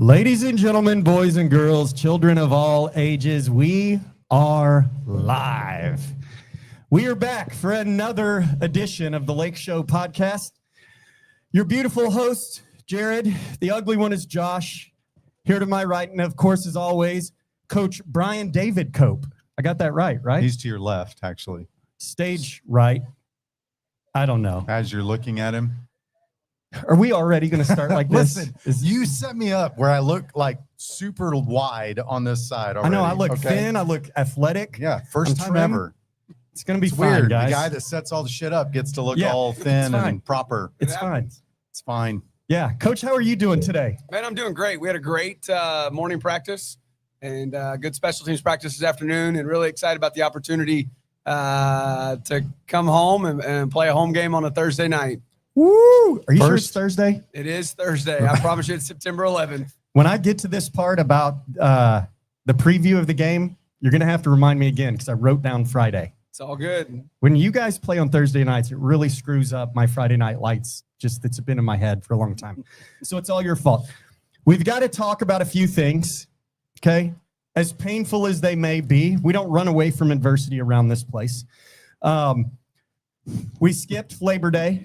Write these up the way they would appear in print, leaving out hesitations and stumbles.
Ladies and gentlemen, boys and girls, children of all ages, we are live. We are back for another edition of the Lake Show podcast. Your beautiful host, Jared. The ugly one is Josh. Here to my right, and of course, as always, Coach Brian David Cope. I got that right? He's to your left, actually. Stage right. I don't know. As you're looking at him. Are we already going to start like this? Listen, you set me up where I look like super wide on this side already. I know. I look thin. I look athletic. Yeah, first time trim. ever. It's going to be It's fine, weird. guys. The guy that sets all the shit up gets to look all thin and proper. It's fine. It's fine. Yeah. Coach, how are you doing today? Man, I'm doing great. We had a great morning practice and good special teams practice this afternoon, and really excited about the opportunity to come home and play a home game on a Thursday night. Woo! Are you sure it's Thursday? It is Thursday. I promise you it's September 11th. When I get to this part about the preview of the game, you're going to have to remind me again because I wrote down Friday. It's all good. When you guys play on Thursday nights, it really screws up my Friday night lights. Just it's been in my head for a long time. So it's all your fault. We've got to talk about a few things, okay? As painful as they may be, we don't run away from adversity around this place. We skipped Labor Day.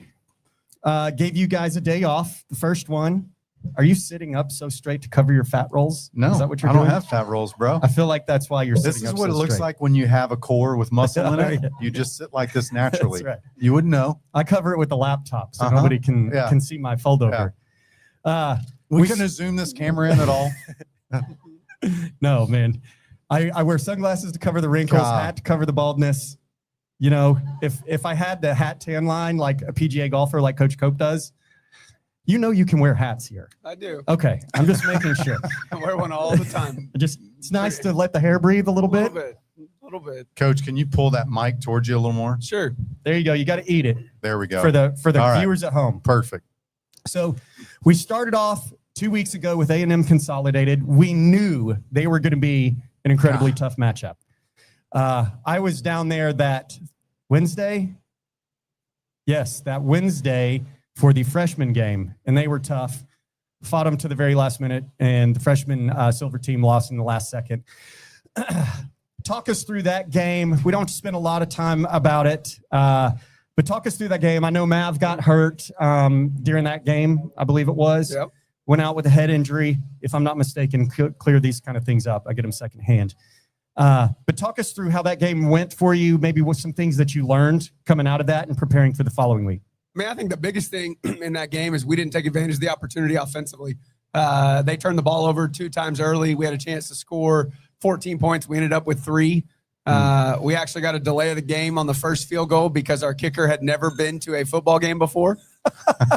Gave you guys a day off, the first one. Are you sitting up so straight to cover your fat rolls? No, is that what you're I doing? don't have fat rolls, bro. I feel like that's why you're sitting up. This is so what it looks straight. like when you have a core with muscle in it. Yeah. You just sit like this naturally. That's right. You wouldn't know. I cover it with the laptop, so nobody can see my fold over. We couldn't have zoomed this camera in at all. No, man. I wear sunglasses to cover the wrinkles, hat to cover the baldness. You know, if I had the hat tan line like a PGA golfer like Coach Cope does, you know you can wear hats here. I do. Okay, I'm just making sure. I wear one all the time. It's nice to let the hair breathe a little bit. A little bit. Coach, can you pull that mic towards you a little more? Sure. There you go. You got to eat it. There we go. For the All viewers at home. Perfect. So we started off 2 weeks ago with A&M Consolidated. We knew they were going to be an incredibly tough matchup. I was down there that Wednesday. Yes, that Wednesday for the freshman game, and they were tough. Fought them to the very last minute, and the freshman Silver team lost in the last second. Talk us through that game. We don't spend a lot of time about it, but talk us through that game. I know Mav got hurt during that game, I believe it was. Yep. Went out with a head injury. If I'm not mistaken, clear these kind of things up. I get them secondhand. But talk us through how that game went for you, maybe with some things that you learned coming out of that and preparing for the following week. I mean, I think the biggest thing in that game is we didn't take advantage of the opportunity offensively. They turned the ball over 2 times early. We had a chance to score 14 points. We ended up with 3. We actually got a delay of the game on the first field goal because our kicker had never been to a football game before.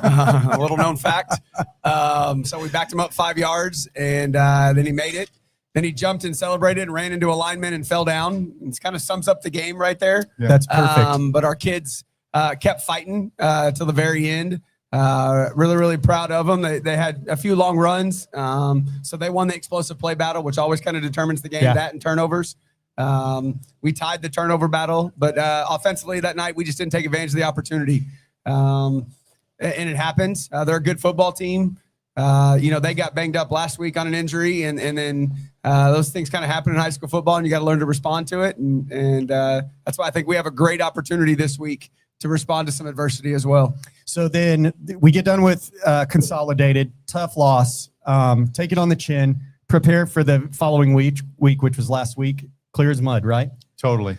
A little known fact. So we backed him up 5 yards, and then he made it. Then he jumped and celebrated and ran into a lineman and fell down. It kind of sums up the game right there. Yeah. That's perfect. But our kids kept fighting till the very end. Really, really proud of them. They had a few long runs. So they won the explosive play battle, which always kind of determines the game, that and turnovers. We tied the turnover battle, but offensively that night, we just didn't take advantage of the opportunity. And it happens. They're a good football team. They got banged up last week on an injury, and then those things kind of happen in high school football, and you got to learn to respond to it. And that's why I think we have a great opportunity this week to respond to some adversity as well. So then we get done with Consolidated, tough loss, take it on the chin, prepare for the following week, which was last week, clear as mud, right? Totally.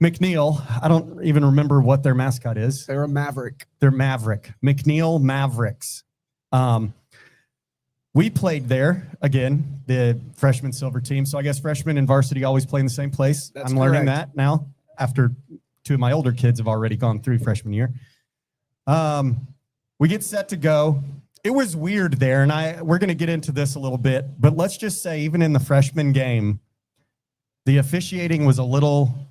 McNeil, I don't even remember what their mascot is. They're a Maverick. They're Maverick. McNeil Mavericks. We played there, again, the freshman Silver team. So I guess freshmen and varsity always play in the same place. That's I'm learning correct. that now after 2 of my older kids have already gone through freshman year. We get set to go. It was weird there, and we're going to get into this a little bit, but let's just say even in the freshman game, the officiating was a little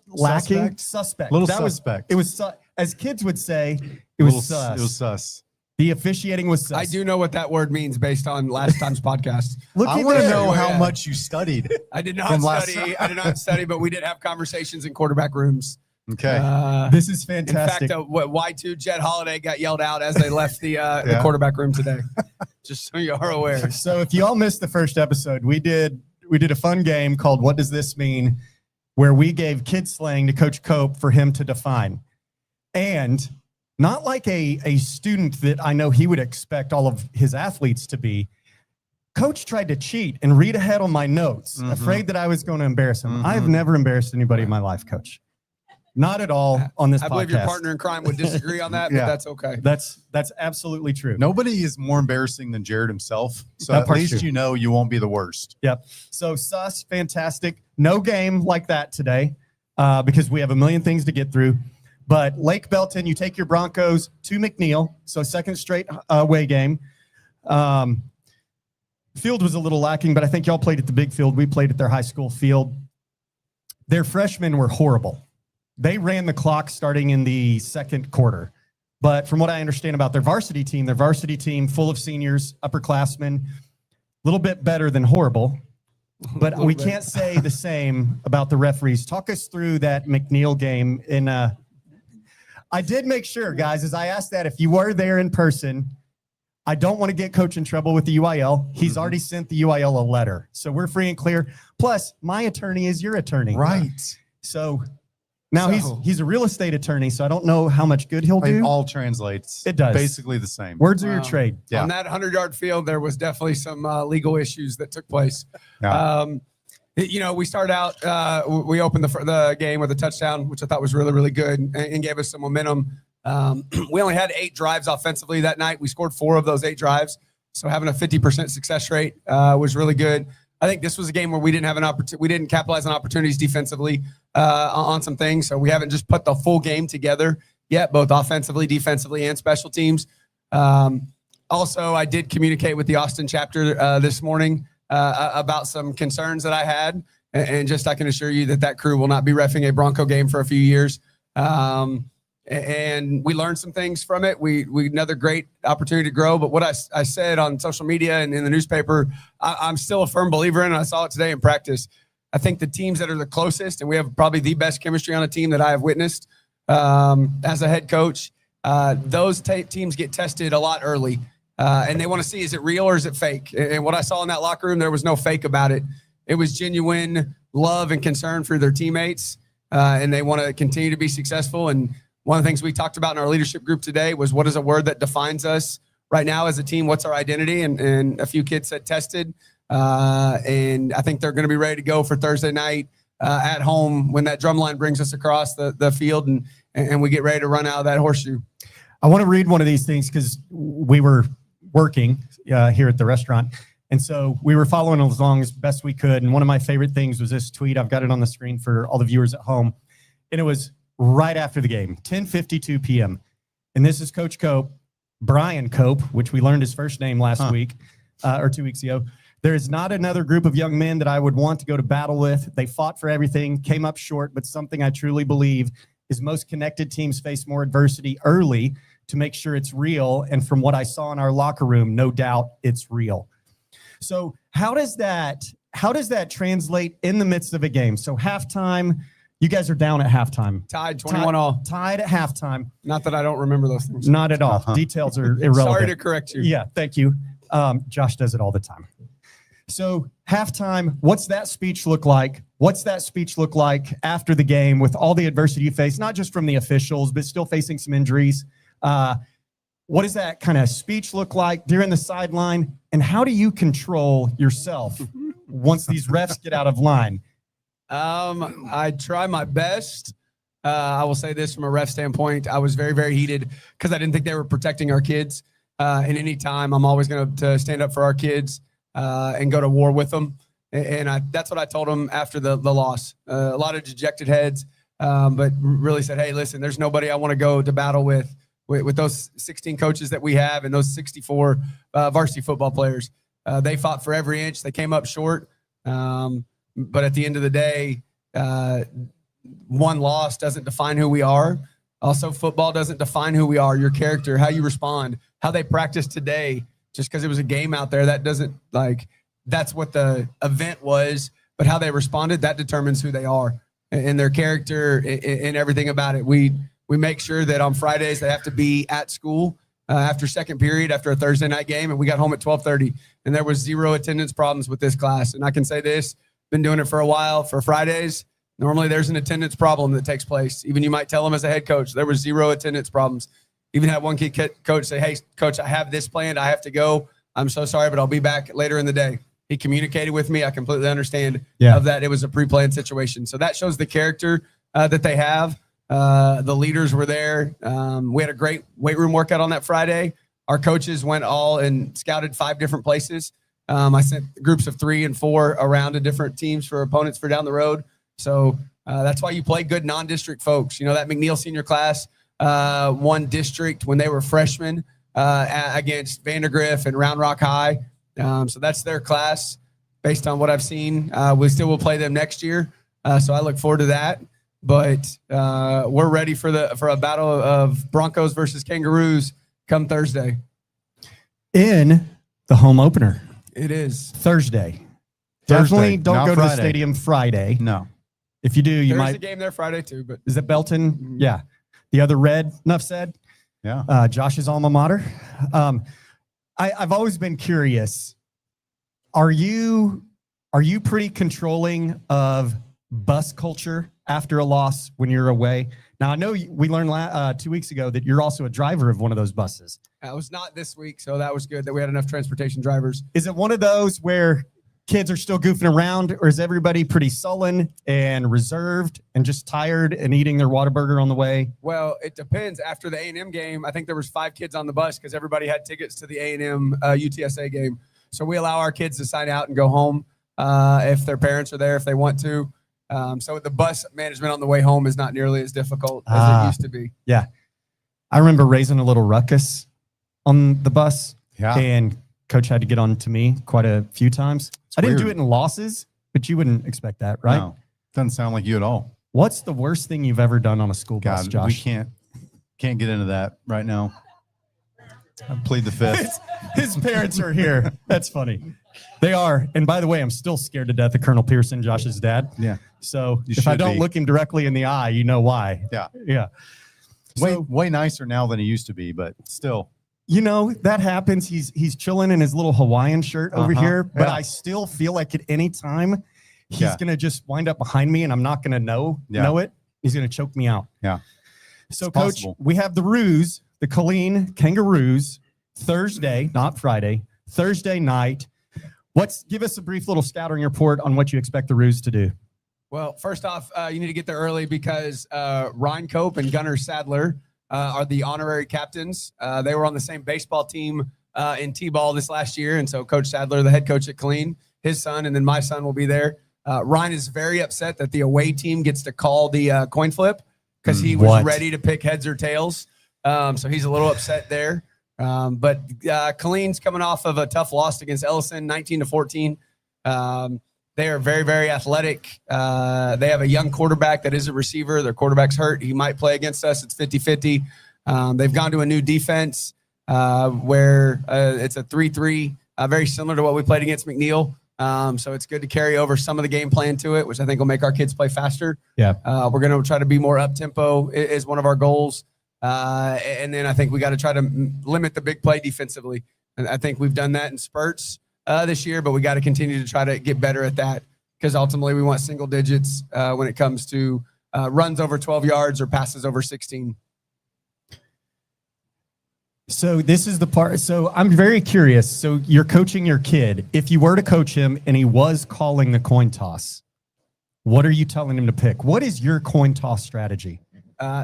lacking. Suspect. Little That suspect. It was, as kids would say, it was sus. It was sus. The officiating was sus. I do know what that word means based on last time's podcast. Look I at want to there. know how Yeah. much you studied. I did not From last study. I did not study, but we did have conversations in quarterback rooms Okay. This is In fantastic. fact, Y2 Jet Holiday got yelled out as they left the quarterback room today. Just so you are aware. So if you all missed the first episode, we did a fun game called What Does This Mean? Where we gave kid slang to Coach Cope for him to define. And not like a student that I know he would expect all of his athletes to be. Coach tried to cheat and read ahead on my notes, afraid that I was going to embarrass him. I have never embarrassed anybody in my life, Coach. Not at all on this podcast. I believe your partner in crime would disagree on that, but that's okay. That's absolutely true. Nobody is more embarrassing than Jared himself. So That at part's least true. you know you won't be the worst. Yep. So Sus, fantastic. No game like that today because we have a million things to get through. But Lake Belton, you take your Broncos to McNeil. So second straight away game. Field was a little lacking, but I think y'all played at the big field. We played at their high school field. Their freshmen were horrible. They ran the clock starting in the second quarter. But from what I understand about their varsity team full of seniors, upperclassmen, a little bit better than horrible. But we can't say the same about the referees. Talk us through that McNeil game. I did make sure, guys, as I asked that, if you were there in person, I don't want to get Coach in trouble with the UIL. He's already sent the UIL a letter. So we're free and clear. Plus, my attorney is your attorney. Right. So now he's a real estate attorney, so I don't know how much good he'll It do. all translates. It does. Basically the same. Words are your trade. Yeah. On that 100-yard field, there was definitely some legal issues that took place. Yeah. We started out, we opened the game with a touchdown, which I thought was really, really good and gave us some momentum. We only had 8 drives offensively that night. We scored 4 of those 8 drives. So having a 50% success rate was really good. I think this was a game where we didn't have an opportunity. We didn't capitalize on opportunities defensively on some things. So we haven't just put the full game together yet, both offensively, defensively, and special teams. Also, I did communicate with the Austin chapter this morning about some concerns that I had, and just I can assure you that crew will not be reffing a Bronco game for a few years. And we learned some things from it. We another great opportunity to grow. But what I said on social media and in the newspaper, I'm still a firm believer in, and I saw it today in practice. I think the teams that are the closest, and we have probably the best chemistry on a team that I have witnessed as a head coach, those teams get tested a lot early. And they want to see, is it real or is it fake? And what I saw in that locker room, there was no fake about it. It was genuine love and concern for their teammates, and they want to continue to be successful. And one of the things we talked about in our leadership group today was, what is a word that defines us right now as a team? What's our identity? And a few kids said tested. And I think they're going to be ready to go for Thursday night at home when that drum line brings us across the field and we get ready to run out of that horseshoe. I want to read one of these things because we were working here at the restaurant. And so we were following along as best we could. And one of my favorite things was this tweet. I've got it on the screen for all the viewers at home. And it was right after the game, 10:52 p.m. And this is Coach Cope, Brian Cope, which we learned his first name last week or 2 weeks ago. There is not another group of young men that I would want to go to battle with. They fought for everything, came up short, but something I truly believe is most connected teams face more adversity early to make sure it's real. And from what I saw in our locker room, no doubt it's real. So how does that translate in the midst of a game? So halftime, you guys are down at halftime. Tied 21-all. Tied at halftime. Not that I don't remember those things. Not at all. Details are irrelevant. Sorry to correct you. Yeah, thank you. Josh does it all the time. So halftime, what's that speech look like? What's that speech look like after the game with all the adversity you face, not just from the officials, but still facing some injuries? What does that kind of speech look like during the sideline? And how do you control yourself once these refs get out of line? I try my best. I will say this from a ref standpoint. I was very, very heated because I didn't think they were protecting our kids. And any time I'm always going to stand up for our kids and go to war with them. And that's what I told them after the loss. A lot of dejected heads, but really said, hey, listen, there's nobody I want to go to battle with those 16 coaches that we have and those 64 varsity football players. They fought for every inch. They came up short. But at the end of the day, one loss doesn't define who we are. Also, football doesn't define who we are, your character, how you respond, how they practice today. Just because it was a game out there, that doesn't that's what the event was, but how they responded, that determines who they are. and their character and everything about it. We make sure that on Fridays they have to be at school after second period, after a Thursday night game, and we got home at 12:30, and there was 0 attendance problems with this class. And I can say this, been doing it for a while. For Fridays, normally there's an attendance problem that takes place. Even you might tell them as a head coach, there was 0 attendance problems. Even had one kid coach say, "Hey, coach, I have this planned. I have to go. I'm so sorry, but I'll be back later in the day." He communicated with me. I completely understand of that. It was a pre-planned situation. So that shows the character that they have. The leaders were there. We had a great weight room workout on that Friday. Our coaches went all and scouted 5 different places. I sent groups of 3 and 4 around to different teams for opponents for down the road. So that's why you play good non-district folks. You know, that McNeil senior class won district when they were freshmen against Vandergrift and Round Rock High. So that's their class based on what I've seen. We still will play them next year. So I look forward to that. But we're ready for a battle of Broncos versus Kangaroos come Thursday. In the home opener. It is. Thursday. Thursday, Definitely don't not go to the Friday. stadium Friday. No. If you do, you There's might. a game there Friday too, but Is it Belton? Yeah. The other red, enough said. Yeah. Josh's alma mater. I've always been curious. Are you pretty controlling of bus culture after a loss when you're away? Now, I know we learned 2 weeks ago that you're also a driver of one of those buses. I was not this week, so that was good that we had enough transportation drivers. Is it one of those where kids are still goofing around, or is everybody pretty sullen and reserved and just tired and eating their Whataburger on the way? Well, it depends. After the A&M game, I think there was 5 kids on the bus because everybody had tickets to the A&M UTSA game. So we allow our kids to sign out and go home if their parents are there, if they want to. So the bus management on the way home is not nearly as difficult as it used to be. Yeah. I remember raising a little ruckus on the bus, Yeah. and coach had to get on to me quite a few times. I didn't do weird. it in losses, but you wouldn't expect that, right? No. Doesn't sound like you at all. What's the worst thing you've ever done on a school bus, God, Josh? we can't get into that right now. I plead the fifth. His parents are here. That's funny. They are. And by the way, I'm still scared to death of Colonel Pearson, Josh's dad. Yeah. So You if I should don't be. look him directly in the eye, you know why. Yeah. Yeah. So, Way nicer now than he used to be, but still. you know, that happens. He's chilling in his little Hawaiian shirt over Uh-huh. here, but Yeah. I still feel like at any time he's Yeah. going to just wind up behind me and I'm not going to know it. He's going to choke me out. Yeah. So, It's Coach, possible. we have the Roos, the Colleen Kangaroos, Thursday, not Friday, Thursday night. Give us a brief little scouting report on what you expect the Roos to do. Well, first off, you need to get there early because Ryan Cope and Gunnar Sadler are the honorary captains. They were on the same baseball team in T-ball this last year. And so Coach Sadler, the head coach at Colleen, his son, and then my son will be there. Ryan is very upset that the away team gets to call the coin flip because he was What? ready to pick heads or tails. So he's a little upset there. But Colleen's coming off of a tough loss against Ellison, 19-14. They are very, very athletic. They have a young quarterback that is a receiver. Their quarterback's hurt. He might play against us. It's 50-50. They've gone to a new defense where it's a 3-3, very similar to what we played against McNeil. So it's good to carry over some of the game plan to it, which I think will make our kids play faster. Yeah. We're going to try to be more up-tempo is one of our goals. And then I think we got to try to limit the big play defensively. And I think we've done that in spurts this year, but we got to continue to try to get better at that because ultimately we want single digits when it comes to runs over 12 yards or passes over 16. So this is the part. So I'm very curious. So you're coaching your kid. If you were to coach him and he was calling the coin toss, what are you telling him to pick? What is your coin toss strategy?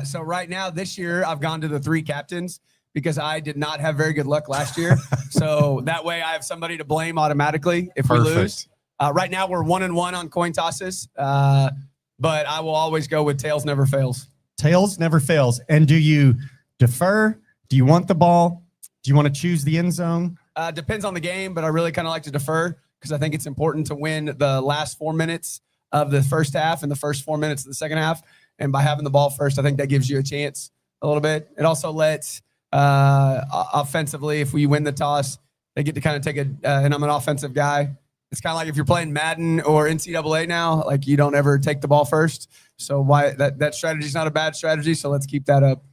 So right now, this year, I've gone to the 3 captains because I did not have very good luck last year. So that way I have somebody to blame automatically if we lose. Right now, we're 1-1 on coin tosses, but I will always go with tails never fails. Tails never fails. And do you defer? Do you want the ball? Do you want to choose the end zone? Depends on the game, but I really kind of like to defer because I think it's important to win the last 4 minutes of the first half and the first 4 minutes of the second half. And by having the ball first, I think that gives you a chance a little bit. It also lets offensively, if we win the toss, they get to kind of take and I'm an offensive guy. It's kind of like if you're playing Madden or NCAA now, like you don't ever take the ball first. So why that strategy is not a bad strategy. So let's keep that up.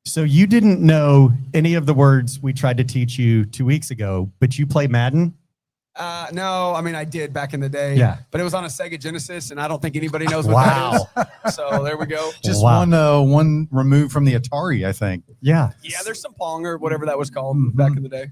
So you didn't know any of the words we tried to teach you 2 weeks ago, but you play Madden? No, I mean, I did back in the day. Yeah. But it was on a Sega Genesis, and I don't think anybody knows what Wow. that is. So there we go. Just Wow. one removed from the Atari, I think. Yeah. Yeah, there's some Pong or whatever that was called back in the day.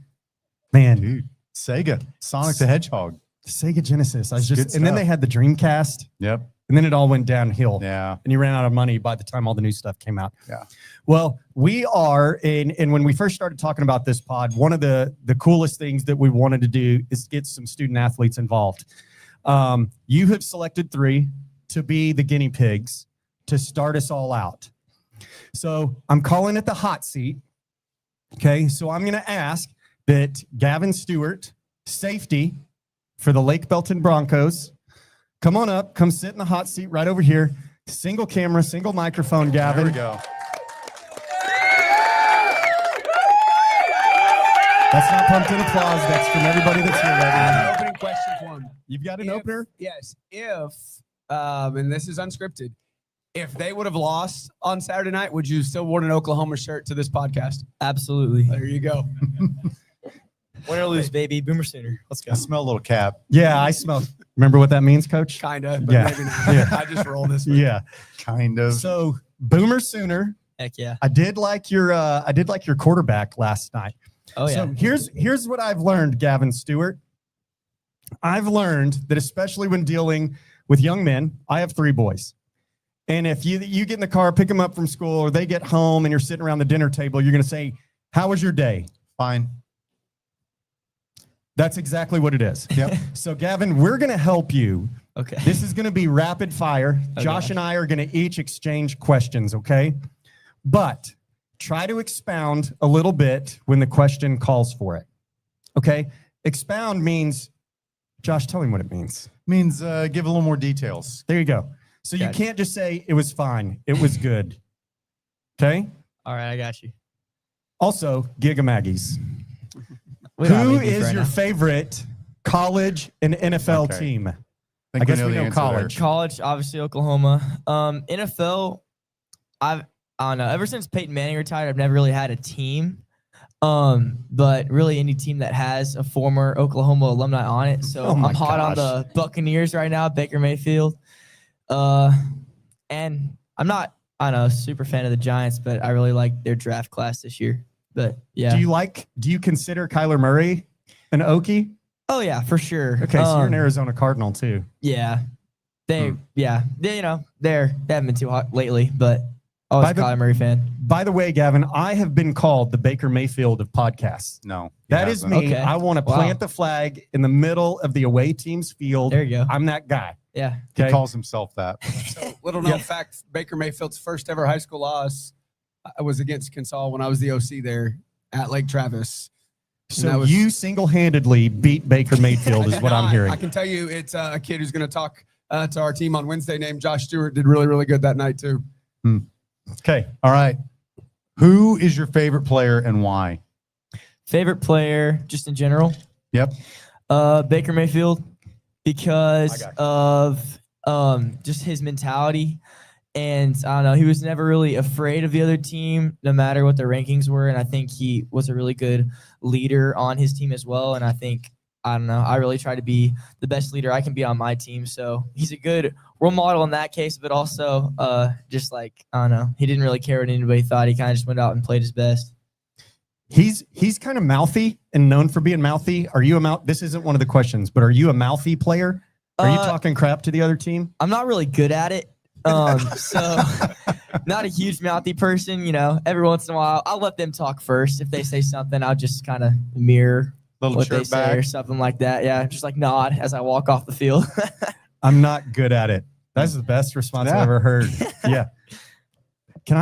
Man, Dude, Sega, Sonic the Hedgehog. Sega Genesis. Good And then stuff. they had the Dreamcast, Yep. and then it all went downhill. Yeah. And you ran out of money by the time all the new stuff came out. Yeah. Well, we are and when we first started talking about this pod, one of the coolest things that we wanted to do is get some student athletes involved. You have selected 3 to be the guinea pigs to start us all out. So I'm calling it the hot seat. Okay, so I'm going to ask that Gavin Stewart, safety for the Lake Belton Broncos, come on up, come sit in the hot seat right over here. Single camera, single microphone, Gavin. There we go. That's not pumped in applause. That's from everybody that's here right now. Opening question for him. You've got an opener? Yes. If, and this is unscripted, if they would have lost on Saturday night, would you still wear an Oklahoma shirt to this podcast? Absolutely. There you go. Win or lose, baby. Boomer Sooner. Let's go. I smell a little cap. Yeah, I smell. Remember what that means, Coach? Kind of, but Yeah. maybe not. Yeah. I just roll this one. Yeah. Kind of. So Boomer Sooner. Heck yeah. I did like your quarterback last night. Oh yeah. So here's what I've learned, Gavin Stewart. I've learned that especially when dealing with young men, I have 3 boys. And if you get in the car, pick them up from school, or they get home and you're sitting around the dinner table, you're going to say, "How was your day?" Fine. That's exactly what it is. Yep. So Gavin, we're going to help you. Okay. This is going to be rapid fire. Okay. Josh and I are going to each exchange questions, okay? But try to expound a little bit when the question calls for it. Okay? Expound means, Josh, tell him what it means. Means give a little more details. There you go. So you Got it. can't just say it was fine. It was good. Okay? All right, I got you. Also, Giga Maggies. We don't have Who any beef is right your now. favorite college and NFL Okay. team? Think I guess we the know answer there. college. College? Obviously Oklahoma. NFL. I don't know. Ever since Peyton Manning retired, I've never really had a team. But really any team that has a former Oklahoma alumni on it. So Oh my I'm hot on gosh. the Buccaneers right now, Baker Mayfield. And I'm not, I don't know, super fan of the Giants, but I really like their draft class this year. But yeah. Do you consider Kyler Murray an Okie? Oh yeah, for sure. Okay, so you're an Arizona Cardinal too. Yeah. They they haven't been too hot lately, but always By a the- Kyler Murray fan. By the way, Gavin, I have been called the Baker Mayfield of podcasts. No. That is me. Okay. I want to Wow. plant the flag in the middle of the away team's field. There you go. I'm that guy. Yeah. He Okay. calls himself that. So, little known fact, Baker Mayfield's first ever high school loss was against Consol when I was the OC there at Lake Travis. So that was- you single-handedly beat Baker Mayfield, I is did what I'm not. hearing. I can tell you it's a kid who's going to talk to our team on Wednesday named Josh Stewart. Did really, really good that night too. Okay. All right. Who is your favorite player and why? Favorite player, just in general, Yep. Baker Mayfield, because I of just his mentality. And I don't know, he was never really afraid of the other team, no matter what the rankings were. And I think he was a really good leader on his team as well. And I think, I don't know, I really try to be the best leader I can be on my team. So he's a good role model in that case, but also just like, I don't know, he didn't really care what anybody thought. He kind of just went out and played his best. He's kind of mouthy and known for being mouthy. Are you a mouth? This isn't one of the questions, but are you a mouthy player? Are you Uh, talking crap to the other team? I'm not really good at it. So not a huge mouthy person, every once in a while I'll let them talk first. If they say something, I'll just kind of mirror Little what they chirp say or back. something like that. Yeah. Just like nod as I walk off the field. I'm not good at it. That's the best response I've Yeah. ever heard. Yeah. Can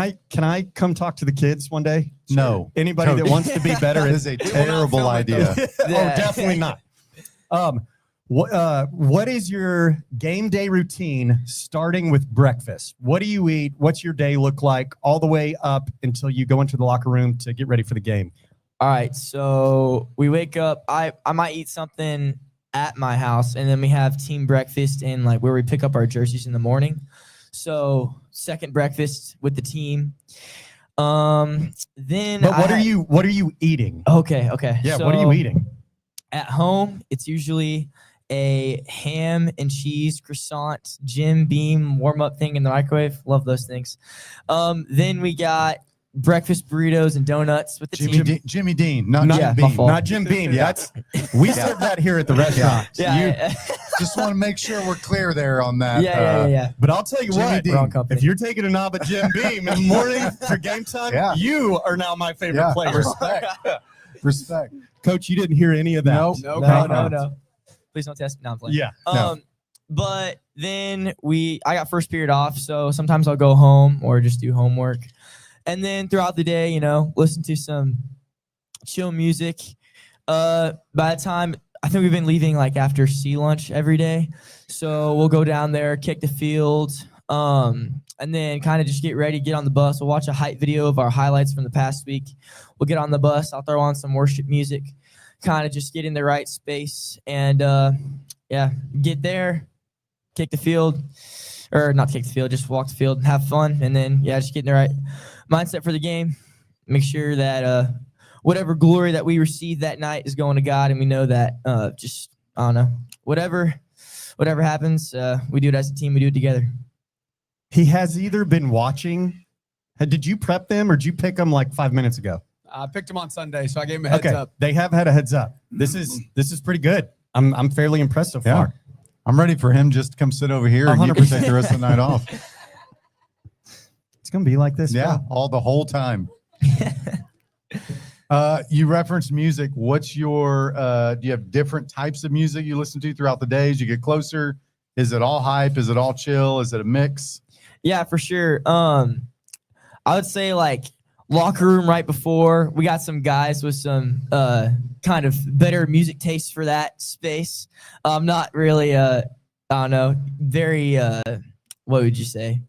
I come talk to the kids one day? No. Anybody that Coach. wants to be better That at is a terrible film it, idea. Oh, definitely not. What is your game day routine starting with breakfast? What do you eat? What's your day look like all the way up until you go into the locker room to get ready for the game? All right. So we wake up. I might eat something at my house, and then we have team breakfast and like where we pick up our jerseys in the morning. So second breakfast with the team. Then But what I are you eating? Okay. Yeah, what are you So eating? At home, it's usually a ham and cheese croissant, Jim Beam warm up thing in the microwave. Love those things. Then we got breakfast burritos and donuts with the team. Jimmy Dean, not Yeah, Jim my Beam. fault. Not Jim Beam. That's we serve that here at the restaurant. Yeah, Just want to make sure we're clear there on that. yeah. But I'll tell you Jimmy what, Dean. Wrong company. if you're taking a knob at Jim Beam in the morning for game time, Yeah. you are now my favorite Yeah, player. respect. Respect. Coach, you didn't hear any of that. Nope. No, No. Please don't test me. No, I'm playing. Yeah. No. But then I got first period off, so sometimes I'll go home or just do homework. And then throughout the day, listen to some chill music. By the time, I think we've been leaving like after sea lunch every day. So we'll go down there, kick the field, and then kind of just get ready, get on the bus. We'll watch a hype video of our highlights from the past week. We'll get on the bus. I'll throw on some worship music, kind of just get in the right space and, get there, kick the field, or not kick the field, just walk the field, have fun, and then, just get in the right mindset for the game. Make sure that whatever glory that we receive that night is going to God, and we know that I don't know, whatever happens, we do it as a team, we do it together. He has either been watching. Did you prep them or did you pick them like 5 minutes ago? I picked him on Sunday, so I gave him a heads Okay, up. they have had a heads up. This is pretty good. I'm fairly impressed so Yeah. far. I'm ready for him just to come sit over here and you can 100%. take the rest of the night off. It's gonna be like this. Yeah, bro. the whole time. You referenced music. What's your do you have different types of music you listen to throughout the day as you get closer? Is it all hype? Is it all chill? Is it a mix? Yeah, for sure. I would say like locker room right before. We got some guys with some kind of better music taste for that space. Not really I don't know, very what would you say?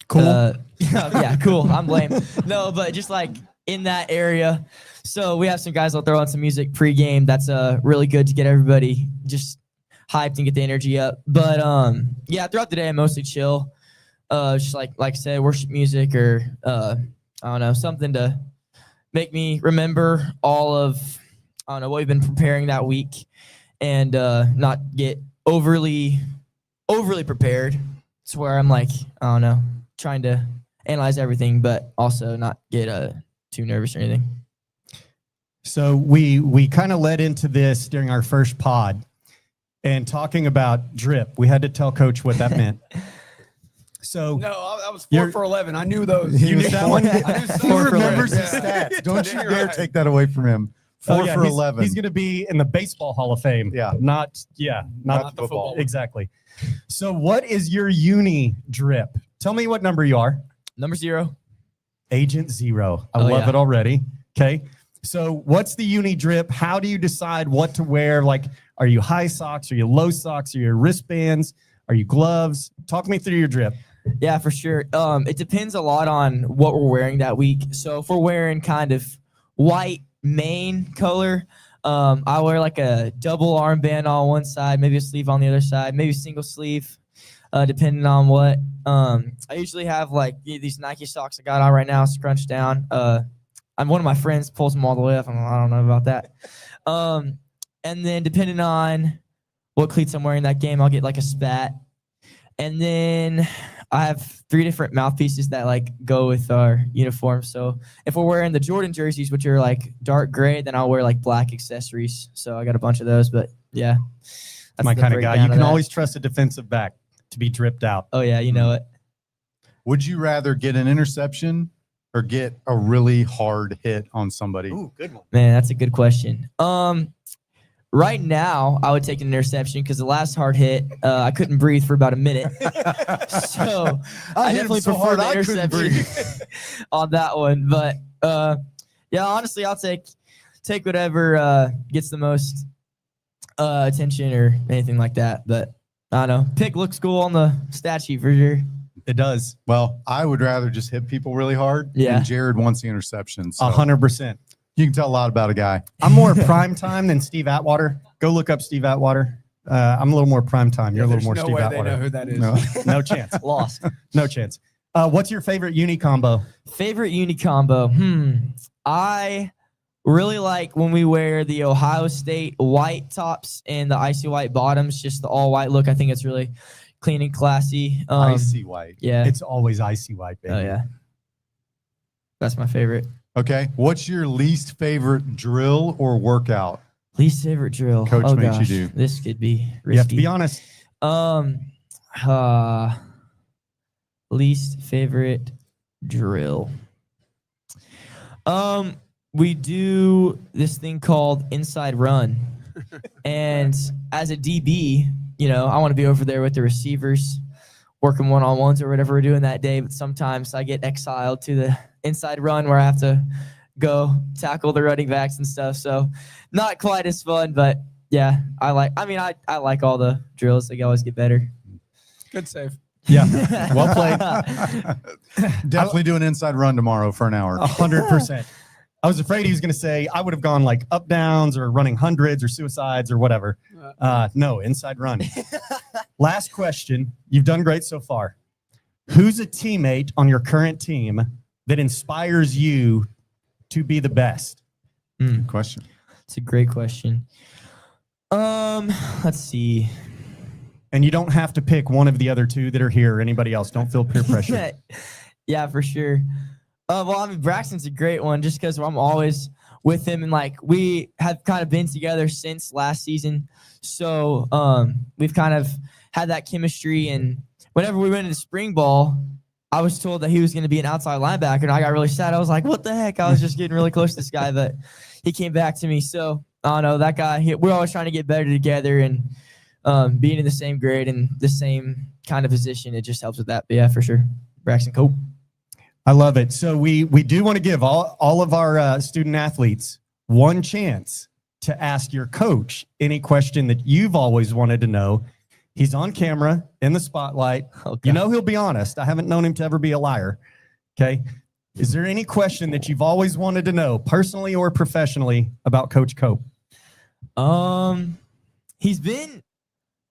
Cool. Yeah, cool. I'm lame. No, but just like in that area. So we have some guys that'll throw on some music pregame. That's really good to get everybody just hyped and get the energy up. But throughout the day I mostly chill. Just like I said, worship music or I don't know, something to make me remember all of what we've been preparing that week and not get overly prepared. It's where I'm like, I don't know, trying to analyze everything, but also not get too nervous or anything. So we kind of led into this during our first pod and talking about drip. We had to tell Coach what that meant. So No, I was You're- 4 for 11. I knew those. You knew that one? I knew He some were remembers good. his stats. Don't you You're dare right. take that away from him. 4 for he's, 11. He's going to be in the Baseball Hall of Fame. Yeah. Not Not the football. Exactly. So what is your uni drip? Tell me what number you are. Number 0. Agent 0. I Oh, love yeah. it already. Okay. So what's the uni drip? How do you decide what to wear? Like, are you high socks? Are you low socks? Are you wristbands? Are you gloves? Talk me through your drip. Yeah, for sure. It depends a lot on what we're wearing that week. So if we're wearing kind of white main color, I wear like a double armband on one side, maybe a sleeve on the other side, maybe single sleeve, depending on what. I usually have like these Nike socks I got on right now, scrunched down. One of my friends pulls them all the way up. I don't know about that. And then depending on what cleats I'm wearing that game, I'll get like a spat. And then I have 3 different mouthpieces that like go with our uniform. So if we're wearing the Jordan jerseys, which are like dark gray, then I'll wear like black accessories. So I got a bunch of those, but yeah. That's My the kind of guy. breakdown You of can that. always trust a defensive back to be dripped out. Oh yeah, you know it. Would you rather get an interception or get a really hard hit on somebody? Ooh, good one. Man, that's a good question. Right now, I would take an interception because the last hard hit, I couldn't breathe for about a minute. So I hit him definitely so prefer hard the I couldn't interception on that one. But yeah, honestly, I'll take whatever gets the most attention or anything like that. But I don't know. Pick looks cool on the stat sheet for sure. It does. Well, I would rather just hit people really hard. Yeah. And Jared wants the interception. So 100%. you can tell a lot about a guy. I'm more prime time than Steve Atwater. Go look up Steve Atwater. I'm a little more prime time. You're a little more no Steve way they know Atwater. who that is. No. No chance. Lost. No chance. What's your favorite uni combo? Favorite uni combo? I really like when we wear the Ohio State white tops and the icy white bottoms, just the all white look. I think it's really clean and classy. Icy white. Yeah. It's always icy white, baby. Oh yeah. That's my favorite. Okay. What's your least favorite drill or workout? Least favorite drill. Coach oh makes you gosh, do. this could be risky. You have to be honest. Least favorite drill. We do this thing called inside run. And as a DB, I want to be over there with the receivers, working one-on-ones or whatever we're doing that day. But sometimes I get exiled to the inside run where I have to go tackle the running backs and stuff. So not quite as fun, but yeah, I like all the drills. They always get better. Good save. Yeah. Well played. Definitely do an inside run tomorrow for an hour. 100%. I was afraid he was going to say I would have gone like up downs or running hundreds or suicides or whatever. No, inside run. Last question. You've done great so far. Who's a teammate on your current team that inspires you to be the best? Good question. It's a great question. Let's see. And you don't have to pick one of the other two that are here or anybody else. Don't feel peer pressure. Yeah, for sure. Braxton's a great one just because I'm always with him and we have kind of been together since last season. So we've kind of had that chemistry. And whenever we went into spring ball, I was told that he was going to be an outside linebacker. And I got really sad. I was like, what the heck? I was just getting really close to this guy, but he came back to me. So I don't know, that guy, we're always trying to get better together and being in the same grade and the same kind of position, it just helps with that. But yeah, for sure. Braxton Cope. I love it. So we do want to give all of our student athletes one chance to ask your coach any question that you've always wanted to know. He's on camera in the spotlight. Okay. He'll be honest. I haven't known him to ever be a liar. Okay. Is there any question that you've always wanted to know, personally or professionally, about Coach Cope? He's been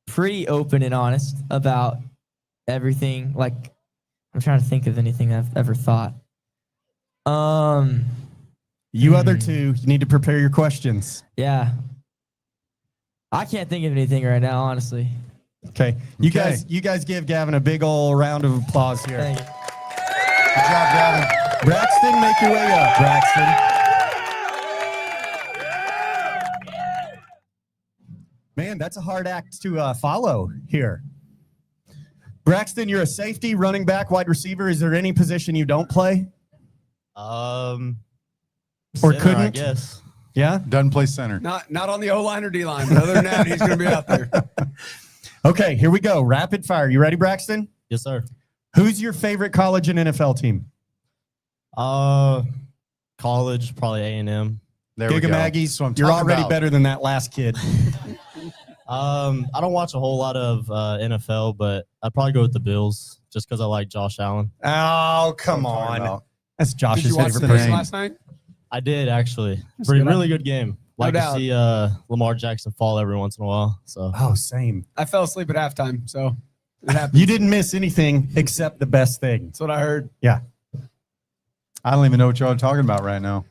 pretty open and honest about everything. I'm trying to think of anything I've ever thought. You other two, you need to prepare your questions. Yeah. I can't think of anything right now, honestly. Okay. You Okay. guys give Gavin a big old round of applause here. Thank you. Good job, Gavin. Braxton, make your way up, Braxton. Man, that's a hard act to follow here. Braxton, you're a safety, running back, wide receiver. Is there any position you don't play? Or Center, couldn't? I guess. Yeah? Doesn't play center. Not on the O-line or D-line, but other than that, he's going to be out there. Okay, here we go. Rapid fire. You ready, Braxton? Yes, sir. Who's your favorite college and NFL team? College, probably A&M. There we go. Giga So I'm You're talking already about. better than that last kid. I don't watch a whole lot of NFL, but I'd probably go with the Bills just because I like Josh Allen. Oh, come What I'm talking on. about. That's Did Josh's you watch favorite the name. game person. last night? I did actually. That's good. Really good game. Like to doubt. see Lamar Jackson fall every once in a while. So Oh, same. I fell asleep at halftime, so it happened. You didn't miss anything except the best thing. That's what I heard. Yeah. I don't even know what y'all are talking about right now.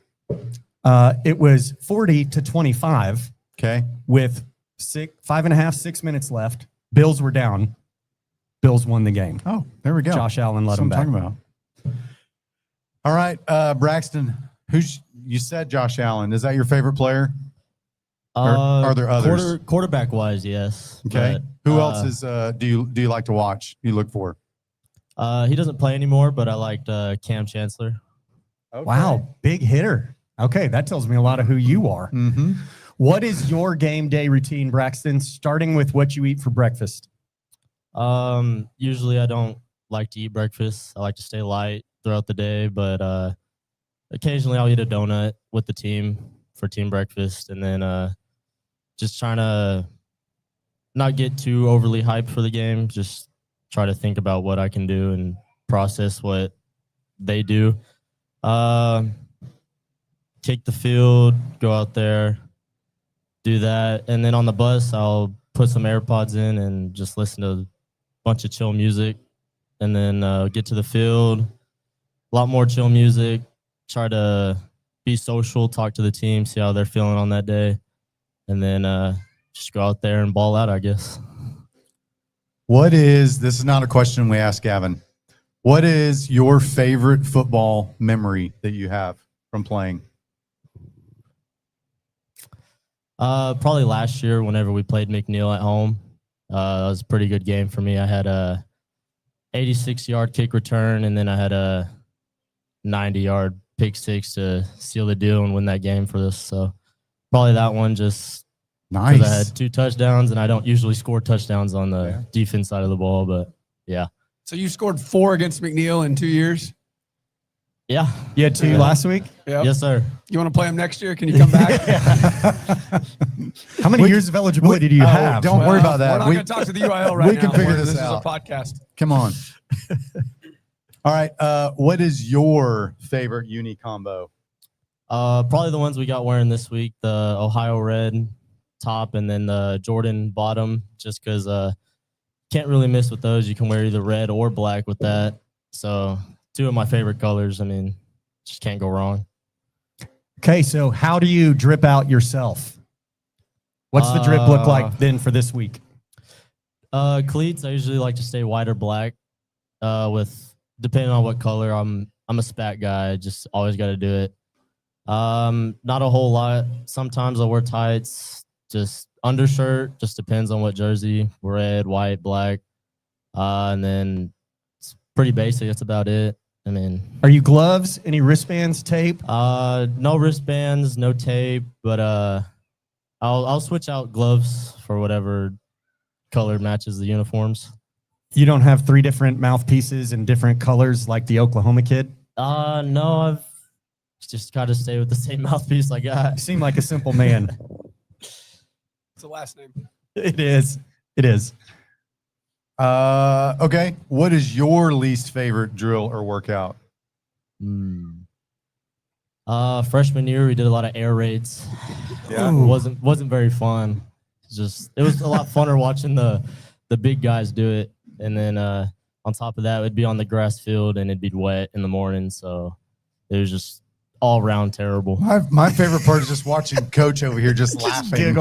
It was 40-25 Okay. with 5.5, 6 minutes left. Bills were down. Bills won the game. Oh, there we go. Josh Allen let That's what them I'm back. talking about. All right, Braxton. You said Josh Allen? Is that your favorite player? Are there others? Quarterback wise, yes. Okay. But, Who else is do you like to watch? You look for? He doesn't play anymore, but I liked Cam Chancellor. Wow, big hitter. Okay, that tells me a lot of who you are. Mm-hmm. What is your game day routine, Braxton, starting with what you eat for breakfast? Usually I don't like to eat breakfast. I like to stay light throughout the day, but occasionally I'll eat a donut with the team for team breakfast, and then just trying to not get too overly hyped for the game. Just try to think about what I can do and process what they do. Kick the field, go out there, do that, and then on the bus I'll put some AirPods in and just listen to a bunch of chill music, and then get to the field, a lot more chill music, try to be social, talk to the team, see how they're feeling on that day, and then just go out there and ball out, I guess. This is not a question we asked Gavin. What is your favorite football memory that you have from playing? Probably last year whenever we played McNeil at home. That was a pretty good game for me. I had a 86-yard kick return, and then I had a 90-yard pick six to seal the deal and win that game for us. So probably that one, just because I had 2 touchdowns, and I don't usually score touchdowns on the defense side of the ball, but yeah. So you scored 4 against McNeil in 2 years? Yeah. You had 2 last week? Yep. Yes, sir. You want to play them next year? Can you come back? How many years of eligibility do you have? Don't worry about that. We're not going to talk to the UIL right now. we can figure this This out. is a podcast. Come on. All right. What is your favorite uni combo? Probably the ones we got wearing this week, the Ohio red top and then the Jordan bottom, just because can't really miss with those. You can wear either red or black with that. So 2 of my favorite colors. I mean, just can't go wrong. Okay, so how do you drip out yourself? What's the drip look like then for this week? Cleats, I usually like to stay white or black. With depending on what color. I'm a spat guy. Just always got to do it. Not a whole lot. Sometimes I'll wear tights, just undershirt. Just depends on what jersey. Red, white, black, and then it's pretty basic. That's about it. I mean, Are you gloves? Any wristbands, tape? no wristbands, no tape, but I'll switch out gloves for whatever color matches the uniforms. You don't have 3 different mouthpieces in different colors like the Oklahoma kid? No, I've just got to stay with the same mouthpiece I got. You seem like a simple man. It's the last name. It is. It is. Okay. What is your least favorite drill or workout? Freshman year we did a lot of air raids. Yeah. It wasn't very fun. It was a lot funner watching the big guys do it, and then on top of that, it'd be on the grass field and it'd be wet in the morning, so it was just all around terrible. My favorite part is just watching Coach over here just laughing.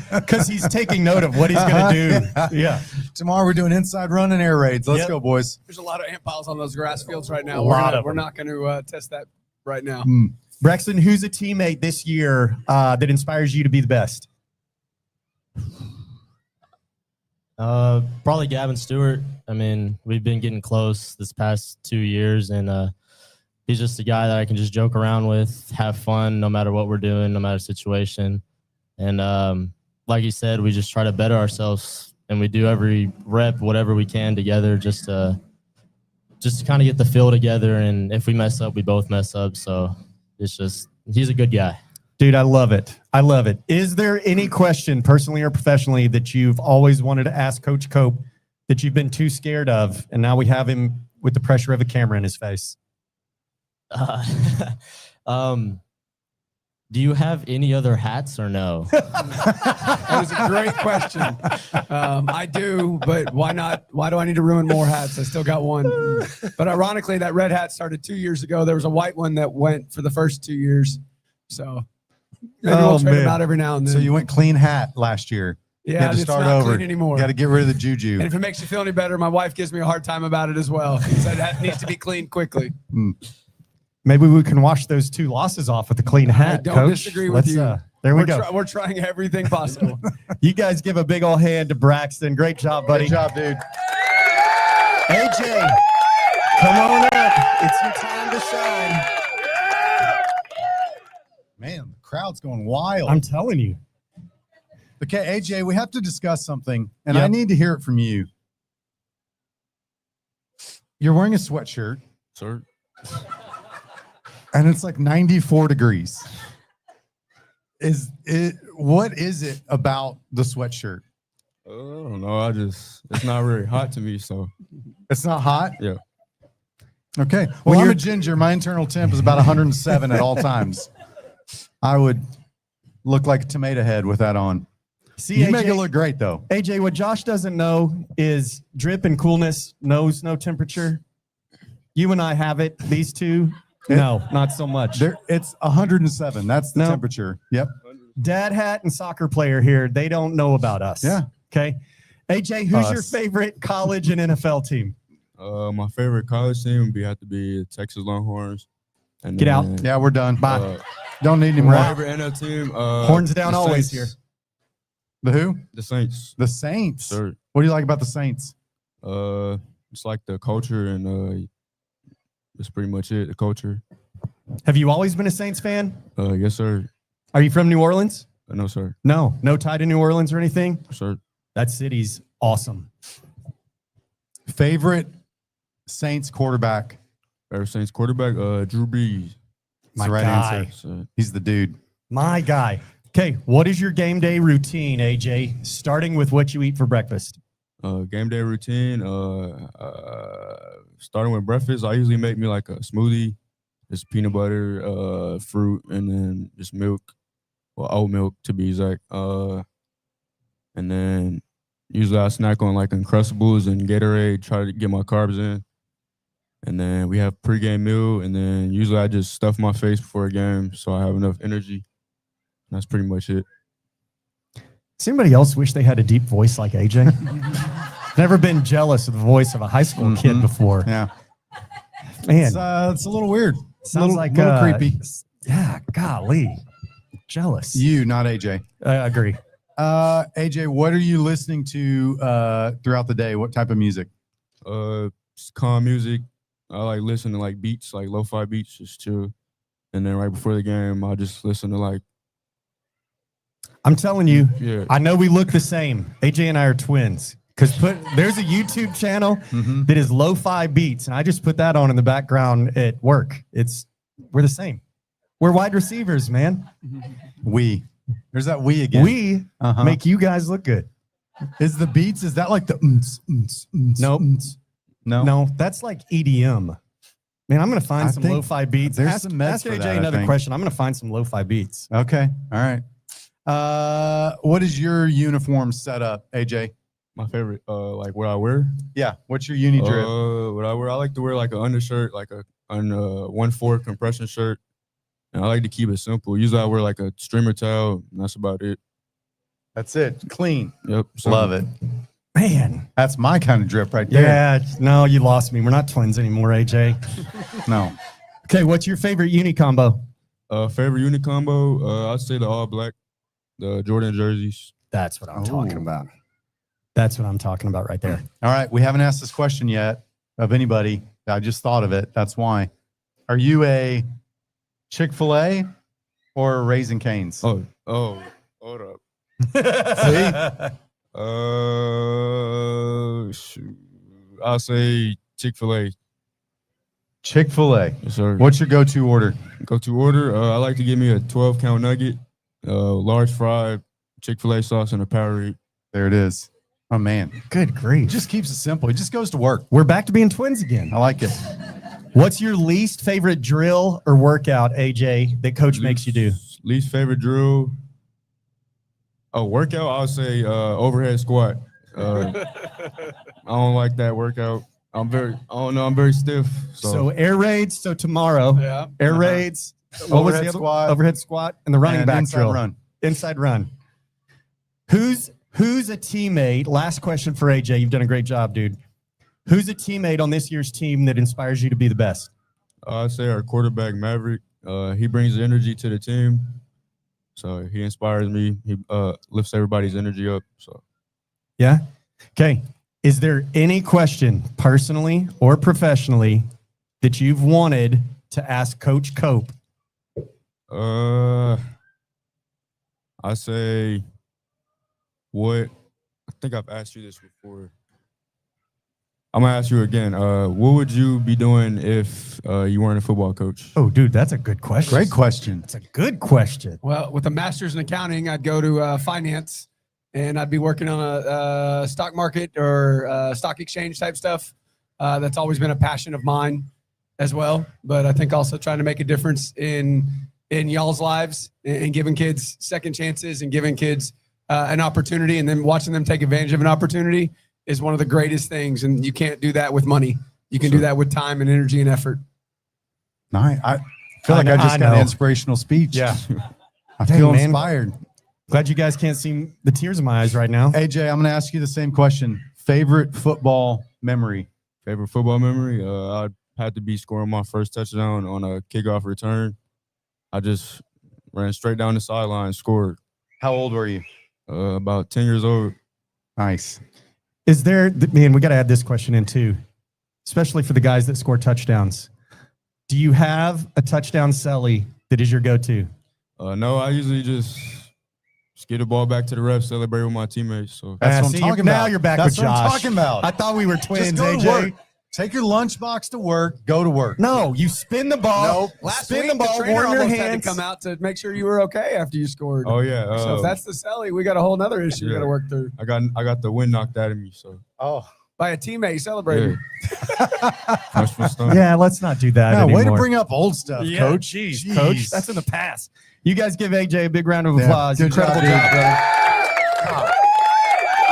Because he's taking note of what he's going to do. Yeah. Tomorrow we're doing inside run and air raids. Let's Yep. go, boys. There's a lot of ant piles on those grass fields right now. A lot of We're them. not going to test that right now. Braxton, who's a teammate this year that inspires you to be the best? Probably Gavin Stewart. I mean, we've been getting close this past 2 years, and he's just a guy that I can just joke around with, have fun, no matter what we're doing, no matter situation. And like you said, we just try to better ourselves, and we do every rep, whatever we can together, just to kind of get the feel together. And if we mess up, we both mess up. So he's a good guy. Dude, I love it. I love it. Is there any question, personally or professionally, that you've always wanted to ask Coach Cope that you've been too scared of, and now we have him with the pressure of a camera in his face? Do you have any other hats or no? That was a great question. I do, but why not? Why do I need to ruin more hats? I still got one. But ironically, that red hat started 2 years ago. There was a white one that went for the first 2 years. So maybe we'll trade them out every now and then. So you went clean hat last year. You yeah, had to it's start not over. clean anymore. Got to get rid of the juju. And if it makes you feel any better, my wife gives me a hard time about it as well. She said that needs to be cleaned quickly. Maybe we can wash those 2 losses off with a clean hat, don't Coach. disagree with you. There we go. We're trying everything possible. You guys give a big old hand to Braxton. Great job, buddy. Good job, dude. AJ, come on up. It's your time to shine. Man, the crowd's going wild. I'm telling you. Okay, AJ, we have to discuss something, and I Yep. need to hear it from you. You're wearing a sweatshirt, Sir, and it's like 94 degrees. What is it about the sweatshirt? I don't know. It's not really hot to me. So It's not hot? Yeah. Okay. When Well, I'm you're- a ginger. My internal temp is about 107 at all times. I would look like a tomato head with that on. See, You make it AJ, look great though. AJ, what Josh doesn't know is drip and coolness knows no temperature. You and I have it. These two, no, not so much. It's 107. That's the No. temperature. Yep. Dad hat and soccer player here. They don't know about us. Yeah. Okay. AJ, who's your Us. favorite college and NFL team? My favorite college team would have to be the Texas Longhorns. And Get out. then, Yeah, we're done. uh, Don't need any We're more. out. favorite NFL team. Horns down the always Saints. here. The who? The Saints. The Saints. Sir. What do you like about the Saints? It's like the culture and that's pretty much it. The culture. Have you always been a Saints fan? Yes, sir. Are you from New Orleans? No, sir. No tie to New Orleans or anything? Sir. That city's awesome. Favorite Saints quarterback? Favorite Saints quarterback. Drew Brees. That's My the right guy. answer. So, He's the dude. My guy. Okay, what is your game day routine, AJ? Starting with what you eat for breakfast. game day routine. Starting with breakfast, I usually make me like a smoothie, just peanut butter, fruit, and then just milk, or oat milk to be exact. And then usually I snack on like Uncrustables and Gatorade, try to get my carbs in. And then we have pregame meal, and then usually I just stuff my face before a game so I have enough energy. That's pretty much it. Does anybody else wish they had a deep voice like AJ? Never been jealous of the voice of a high school kid before. Yeah. Man, It's a little weird. sounds like little creepy. Yeah, golly. Jealous. You, not AJ. I agree. AJ, what are you listening to throughout the day? What type of music? Just calm music. I like listen to like beats, like lo-fi beats, just chill. And then right before the game, I'll just listen to like, I'm telling you, yeah. I know we look the same. AJ and I are twins. Because there's a YouTube channel that is lo-fi beats, and I just put that on in the background at work. We're the same. We're wide receivers, man. There's that we again. We Uh-huh. make you guys look good. Is the beats, is that like the Nope. No. No, that's like EDM. Man, I'm going to find I some think lo-fi beats. there's Ask some meds for AJ that, I another think. question. I'm going to find some lo-fi beats. Okay. All right. What is your uniform setup, AJ? My favorite, like what I wear. Yeah. What's your uni drip? What I wear, I like to wear like an undershirt, like a 1/4 compression shirt, and I like to keep it simple. Usually I wear like a streamer towel, and that's about it. That's it. Clean. Yep. So, Love it. Man. That's my kind of drip right there. Yeah. No, you lost me. We're not twins anymore, AJ. No. Okay, what's your favorite uni combo? Favorite uni combo, I'd say the all black, the Jordan jerseys. That's what I'm Oh. talking about. That's what I'm talking about right there. All right. We haven't asked this question yet of anybody. I just thought of it. That's why. Are you a Chick-fil-A or a Raising Cane's? Oh, hold up. Shoot. I'll say Chick-fil-A. Chick-fil-A. Yes, sir. What's your go-to order? Go to order. I like to give me a 12-count nugget, large fry, Chick-fil-A sauce, and a Powerade. There it is. Oh, man. Good He grief. just keeps it simple. He just goes to work. We're back to being twins again. I like it. What's your least favorite drill or workout, AJ, that coach makes you do? Least favorite drill. A workout, I'll say overhead squat. I don't like that workout. I'm very stiff. So air raids. So tomorrow, Yeah. air raids. What was Overhead the other squat. Overhead squat and the running And back inside drill. run. Inside run. Who's a teammate? Last question for AJ. You've done a great job, dude. Who's a teammate on this year's team that inspires you to be the best? I'd say our quarterback Maverick. He brings the energy to the team. So he inspires me. He lifts everybody's energy up. So Yeah. Okay. Is there any question, personally or professionally, that you've wanted to ask Coach Cope? I say what I think I've asked you this before. I'm gonna ask you again. What would you be doing if you weren't a football coach? Oh, dude, that's a good question. Great question. That's a good question. Well, with a master's in accounting, I'd go to finance, and I'd be working on a stock market or stock exchange type stuff. That's always been a passion of mine as well. But I think also trying to make a difference in y'all's lives and giving kids second chances and giving kids an opportunity and then watching them take advantage of an opportunity is one of the greatest things. And you can't do that with money. You can do that with time and energy and effort. Nice. I feel like I just got an inspirational speech. Yeah. I Dang, feel man. inspired. Glad you guys can't see the tears in my eyes right now. AJ, I'm going to ask you the same question. Favorite football memory? Favorite football memory? I had to be scoring my first touchdown on a kickoff return. I just ran straight down the sideline, scored. How old were you? About 10 years old. Nice. Is there, man, we got to add this question in too, especially for the guys that score touchdowns. Do you have a touchdown celly that is your go-to? No, I usually just get the ball back to the ref, celebrate with my teammates. So That's what I'm See, talking now about. you're back That's with what I'm Josh. talking about. I thought we were Just twins, go to AJ. work. Take your lunchbox to work. Go to work. No, you spin the ball. Last spin week, the ball, trainer warm your almost had hands. to come out to make sure you were okay after you scored. oh yeah, So if that's the celly, we got a whole nother issue we Yeah. got to work through. I got the wind knocked out of me. So Oh, By a teammate celebrating. freshman stuff. Yeah, let's not do that yeah, anymore. way to bring up old stuff, Yeah, Coach. Jeez, Coach, that's in the past. You guys give AJ a big round of Yeah, applause. good job, Incredible dude. job, brother. God.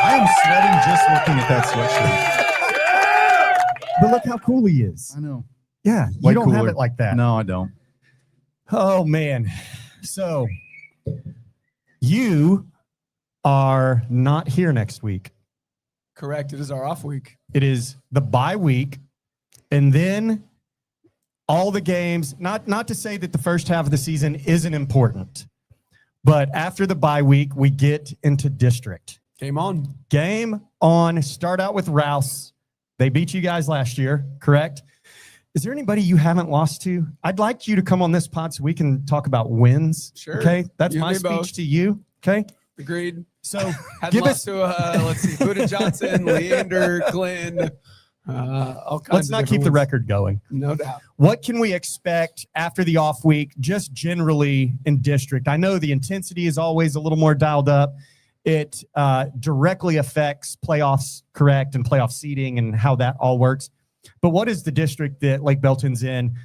I am sweating just looking at that sweatshirt. But look how cool he is. I know. Yeah, Way you don't have cooler. it like that. No, I don't. Oh man. So you are not here next week. Correct. It is our off week. It is the bye week. And then all the games, not to say that the first half of the season isn't important, but after the bye week, we get into district. Game on. Game on. Start out with Rouse. They beat you guys last year, correct? Is there anybody you haven't lost to? I'd like you to come on this pod so we can talk about wins. Sure. Okay. That's You and my me speech both. to you. Okay. Agreed. So Had give lost us, to, let's see, Buda Johnson, Leander, Glenn, all kinds let's of not keep different the ones. record going. No doubt. What can we expect after the off week, just generally in district? I know the intensity is always a little more dialed up. It directly affects playoffs, correct, and playoff seeding and how that all works. But what is the district that Lake Belton's in?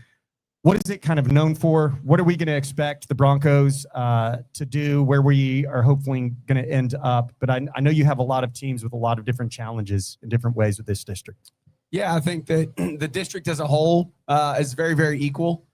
What is it kind of known for? What are we going to expect the Broncos to do, where we are hopefully going to end up? But I know you have a lot of teams with a lot of different challenges in different ways with this district. Yeah, I think that the district as a whole is very, very equal.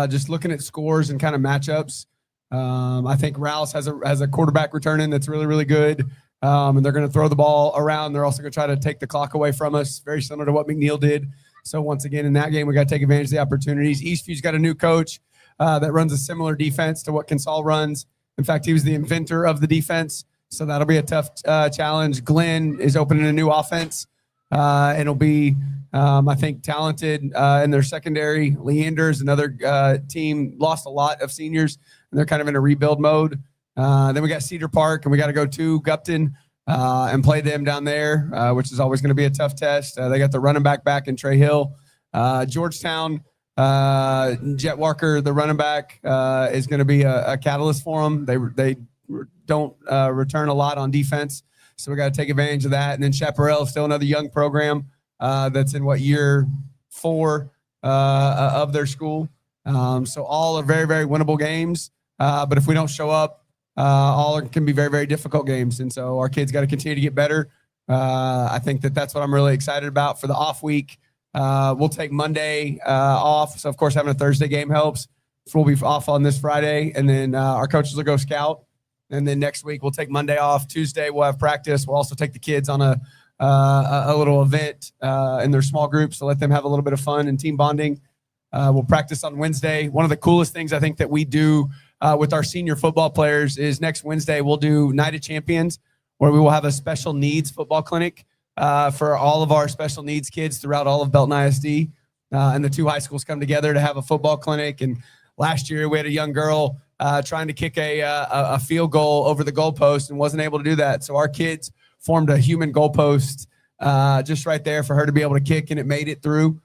Just looking at scores and kind of matchups, I think Rouse has a quarterback returning that's really, really good, and they're going to throw the ball around. They're also going to try to take the clock away from us, very similar to what McNeil did. So once again, in that game, we got to take advantage of the opportunities. Eastview's got a new coach that runs a similar defense to what Consol runs. In fact, he was the inventor of the defense, so that'll be a tough challenge. Glenn is opening a new offense. It'll be, I think, talented in their secondary. Leander's another team, lost a lot of seniors, and they're kind of in a rebuild mode. Then we got Cedar Park, and we got to go to Gupton and play them down there, which is always going to be a tough test. They got the running back in Trey Hill. Georgetown, Jet Walker, the running back, is going to be a catalyst for them. They don't return a lot on defense. So we got to take advantage of that. And then Chaparral is still another young program that's in year 4 of their school. So all are very, very winnable games. But if we don't show up, can be very, very difficult games. And so our kids got to continue to get better. I think that's what I'm really excited about for the off week. We'll take Monday off. So of course, having a Thursday game helps. So we'll be off on this Friday. And then our coaches will go scout. And then next week we'll take Monday off. Tuesday we'll have practice. We'll also take the kids on a little event in their small groups to let them have a little bit of fun and team bonding. We'll practice on Wednesday. One of the coolest things I think that we do with our senior football players is next Wednesday we'll do Night of Champions, where we will have a special needs football clinic for all of our special needs kids throughout all of Belton ISD. And the 2 high schools come together to have a football clinic. And last year we had a young girl trying to kick a field goal over the goalpost and wasn't able to do that. So our kids formed a human goalpost just right there for her to be able to kick, and it made it through,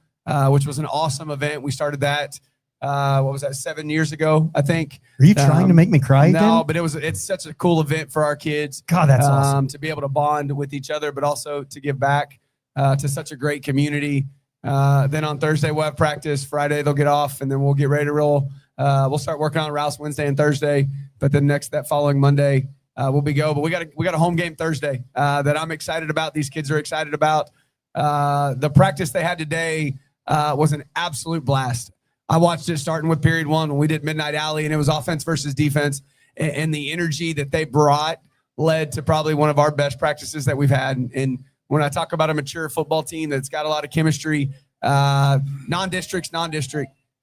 which was an awesome event. We started that, 7 years ago, I think. Are you trying to make me cry again? No, but it's such a cool event for our kids. God, that's awesome. To be able to bond with each other, but also to give back to such a great community. Then on Thursday, we'll have practice. Friday, they'll get off, and then we'll get ready to roll. We'll start working on Rouse Wednesday and Thursday, but then that following Monday, we'll be go. But we got a home game Thursday that I'm excited about. These kids are excited about. The practice they had today was an absolute blast. I watched it starting with period one when we did Midnight Alley, and it was offense versus defense, and the energy that they brought led to probably one of our best practices that we've had. And when I talk about a mature football team that's got a lot of chemistry, non-district,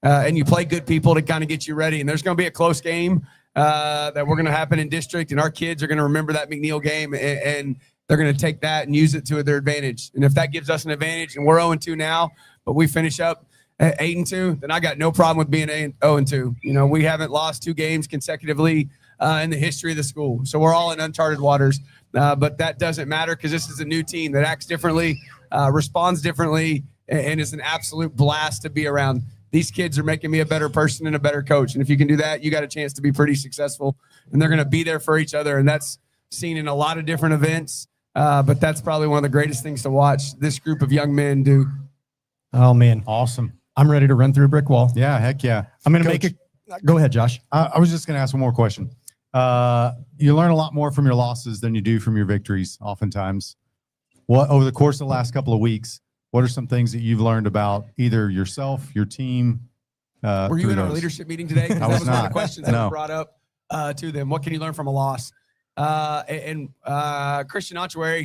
and you play good people to kind of get you ready. And there's going to be a close game that we're going to happen in district, and our kids are going to remember that McNeil game, and they're going to take that and use it to their advantage. And if that gives us an advantage, and we're 0-2 now, but we finish up at 8-2, then I got no problem with being 0-2. You know, we haven't lost 2 games consecutively in the history of the school. So we're all in uncharted waters. But that doesn't matter because this is a new team that acts differently, responds differently, and is an absolute blast to be around. These kids are making me a better person and a better coach. And if you can do that, you got a chance to be pretty successful. And they're going to be there for each other. And that's seen in a lot of different events. But that's probably one of the greatest things to watch this group of young men do. Oh, man. Awesome. I'm ready to run through a brick wall. Yeah, heck yeah. I'm going to make it. Go ahead, Josh. I was just going to ask one more question. You learn a lot more from your losses than you do from your victories, oftentimes. What over the course of the last couple of weeks, what are some things that you've learned about either yourself, your team? Were you through in our those? leadership meeting today? 'Cause I that was was one of the not. questions that No. was brought up to them. What can you learn from a loss? And Christian Onchuary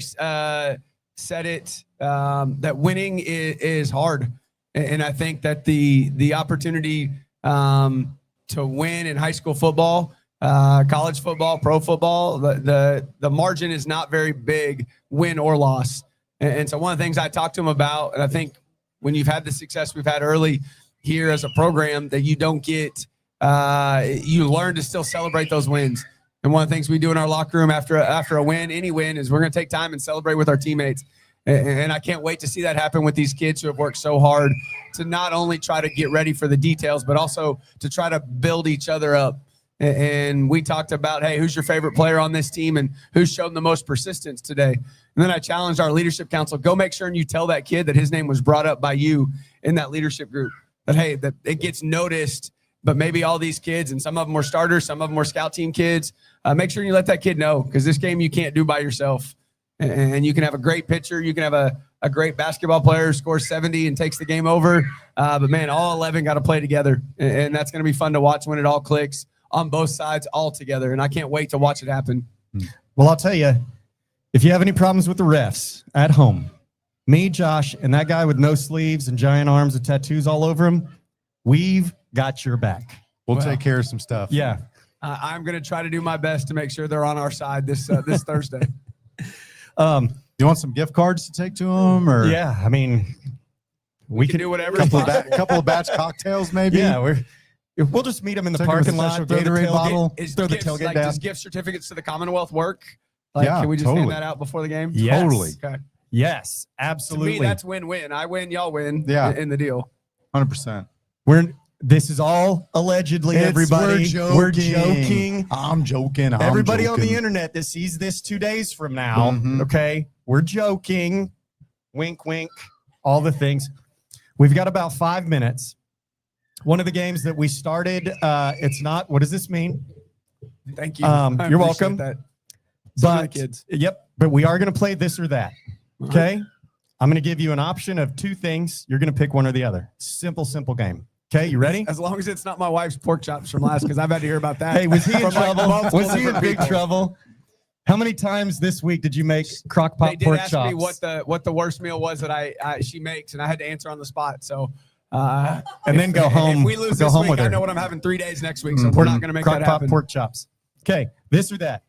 said it that winning is hard, and I think that the opportunity to win in high school football, college football, pro football, the margin is not very big, win or loss. And so one of the things I talked to him about, and I think when you've had the success we've had early here as a program, that you don't get, you learn to still celebrate those wins. And one of the things we do in our locker room after a win, any win, is we're going to take time and celebrate with our teammates. And I can't wait to see that happen with these kids who have worked so hard to not only try to get ready for the details, but also to try to build each other up. And we talked about, hey, who's your favorite player on this team and who's shown the most persistence today? And then I challenged our leadership council, go make sure and you tell that kid that his name was brought up by you in that leadership group, that, hey, that it gets noticed, but maybe all these kids, and some of them were starters, some of them were scout team kids, make sure you let that kid know, because this game you can't do by yourself. And you can have a great pitcher. You can have a great basketball player who scores 70 and takes the game over. But, man, all 11 got to play together. And that's going to be fun to watch when it all clicks on both sides all together. And I can't wait to watch it happen. Well, I'll tell you, if you have any problems with the refs at home, me, Josh, and that guy with no sleeves and giant arms and tattoos all over him, we've got your back. We'll take care of some stuff. Yeah. I'm going to try to do my best to make sure they're on our side this Thursday. Do you want some gift cards to take to them, or Yeah. I mean, We can do whatever. couple of batch cocktails, maybe? Yeah, we'll just meet them in the Take 'em with parking a lot. special Throw the Gatorade tailgate- bottle. Throw the gifts, tailgate like, down. does gift certificates to the Commonwealth work? Like, Yeah, can we just totally. hand that out before the game? Yes. Totally. Okay. Yes, To absolutely. me, that's win-win. I win, y'all win. Yeah. In the deal. 100%. This is all allegedly, everybody. We're joking. I'm joking. Everybody on the internet that sees this 2 days from now, Mhm. okay? We're joking. Wink, wink, all the things. We've got about 5 minutes. One of the games that we started, it's not, what does this mean? Thank you. You're I appreciate welcome. That. Some of the But, kids. yep, but we are going to play this or that, okay? I'm going to give you an option of 2 things. You're going to pick one or the other. Simple game. Okay, you ready? As long as it's not my wife's pork chops from last, because I've had to hear about that. Hey, was he in from, like, trouble? multiple Was he in different big people. trouble? How many times this week did you make crock They pot did pork ask chops? me what the worst meal was that she makes, and I had to answer on the spot. So, And then go home. If we lose go this home week, with I her. know what I'm having 3 days next week. So we're not going to make crock that pot happen. pork chops. Okay, this or that.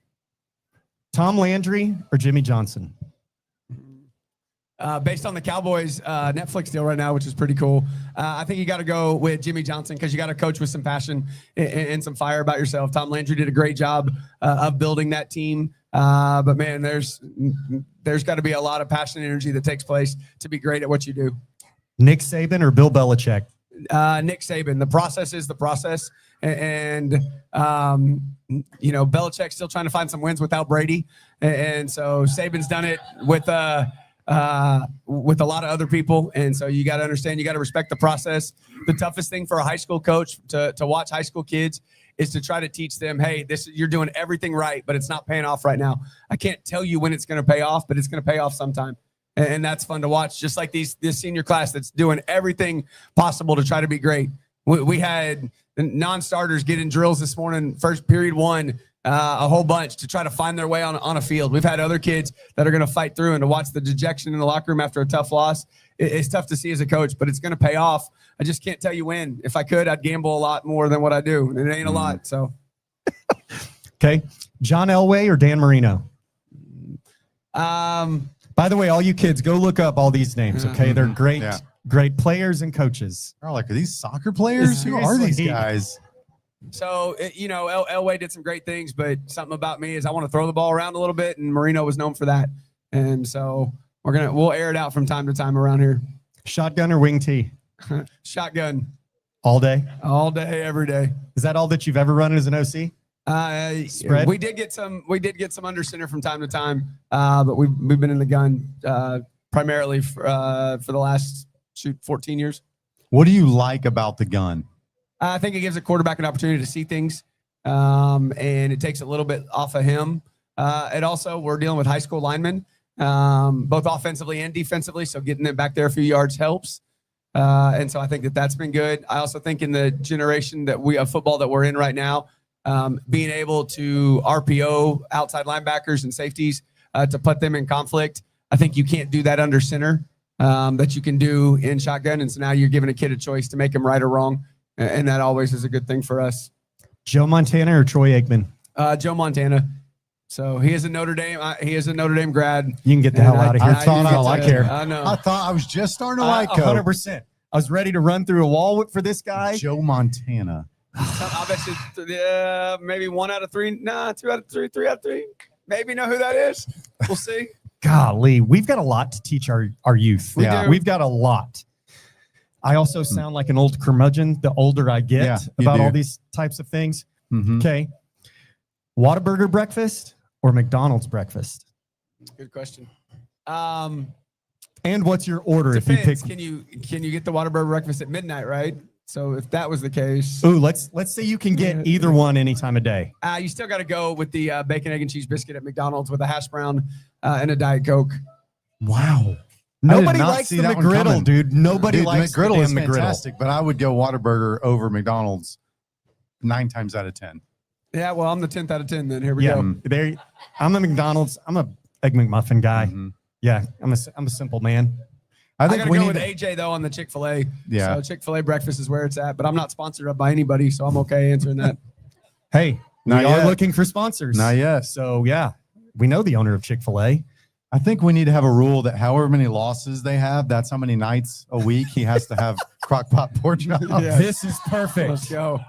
Tom Landry or Jimmy Johnson? Based on the Cowboys Netflix deal right now, which is pretty cool, I think you got to go with Jimmy Johnson because you got to coach with some passion and some fire about yourself. Tom Landry did a great job of building that team, but man, there's got to be a lot of passion and energy that takes place to be great at what you do. Nick Saban or Bill Belichick? Nick Saban. The process is the process, and you know, Belichick's still trying to find some wins without Brady, and so Saban's done it with with a lot of other people. And so you got to understand, you got to respect the process. The toughest thing for a high school coach to watch high school kids is to try to teach them, hey, you're doing everything right, but it's not paying off right now. I can't tell you when it's going to pay off, but it's going to pay off sometime. And that's fun to watch. Just like this senior class that's doing everything possible to try to be great. We had non-starters get in drills this morning, first period 1, a whole bunch to try to find their way on a field. We've had other kids that are going to fight through, and to watch the dejection in the locker room after a tough loss, it's tough to see as a coach, but it's going to pay off. I just can't tell you when. If I could, I'd gamble a lot more than what I do. And it ain't a lot. So, Okay. John Elway or Dan Marino? By the way, all you kids, go look up all these names. Okay. They're great, Yeah. great players and coaches. Are these soccer players? Who are these Seriously. guys? So Elway did some great things, but something about me is I want to throw the ball around a little bit, and Marino was known for that. And so we'll air it out from time to time around here. Shotgun or wing T? Shotgun All day. all day, every day. Is that all that you've ever run as an OC? Spread? We did get some under center from time to time, but we've been in the gun primarily for the last 14 years. What do you like about the gun? I think it gives a quarterback an opportunity to see things, and it takes a little bit off of him. It also, we're dealing with high school linemen, both offensively and defensively, so getting them back there a few yards helps. And so I think that's been good. I also think in the generation of football that we're in right now, being able to RPO outside linebackers and safeties to put them in conflict, I think you can't do that under center that you can do in shotgun. And so now you're giving a kid a choice to make him right or wrong. And that always is a good thing for us. Joe Montana or Troy Aikman? Joe Montana. So he is a Notre Dame. He is a Notre Dame grad. You can get the hell out of here. I thought I like care. I know. I thought I was just starting to like 100%. I was ready to run through a wall for this guy. Joe Montana. I'll bet you maybe 1 out of 3. Nah, 2 out of 3, 3 out of 3. Maybe know who that is. We'll see. Golly, we've got a lot to teach our youth. We do. We've got a lot. I also sound like an old curmudgeon the older I get Yeah, you about do. all these types of things. Mhm. Okay. Whataburger breakfast or McDonald's breakfast? Good question. And what's your order if Depends. you pick? Can you get the Whataburger breakfast at midnight, right? So if that was the case, Ooh, let's say you can get either one any time of day. you still got to go with the bacon, egg, and cheese biscuit at McDonald's with a hash brown and a Diet Coke. Wow. did Nobody not likes see the that one McGriddle, coming. dude. Nobody Dude, likes the McGriddle the is damn McGriddle. fantastic, but I would go Whataburger over McDonald's 9 times out of 10. Yeah, well, I'm the 10th out of 10 then. Here we Yeah, go. there. I'm a McDonald's. I'm a Egg McMuffin guy. Mhm. Yeah, I'm a simple man. I I think gotta we go need with to, AJ though on the Chick-fil-A. Yeah. So Chick-fil-A breakfast is where it's at, but I'm not sponsored by anybody, so I'm okay answering that. Hey, we Not are yet. looking for sponsors. Not yet. So yeah, we know the owner of Chick-fil-A. I think we need to have a rule that however many losses they have, that's how many nights a week he has to have crock-pot pork chops. Yeah. This is perfect. Let's go.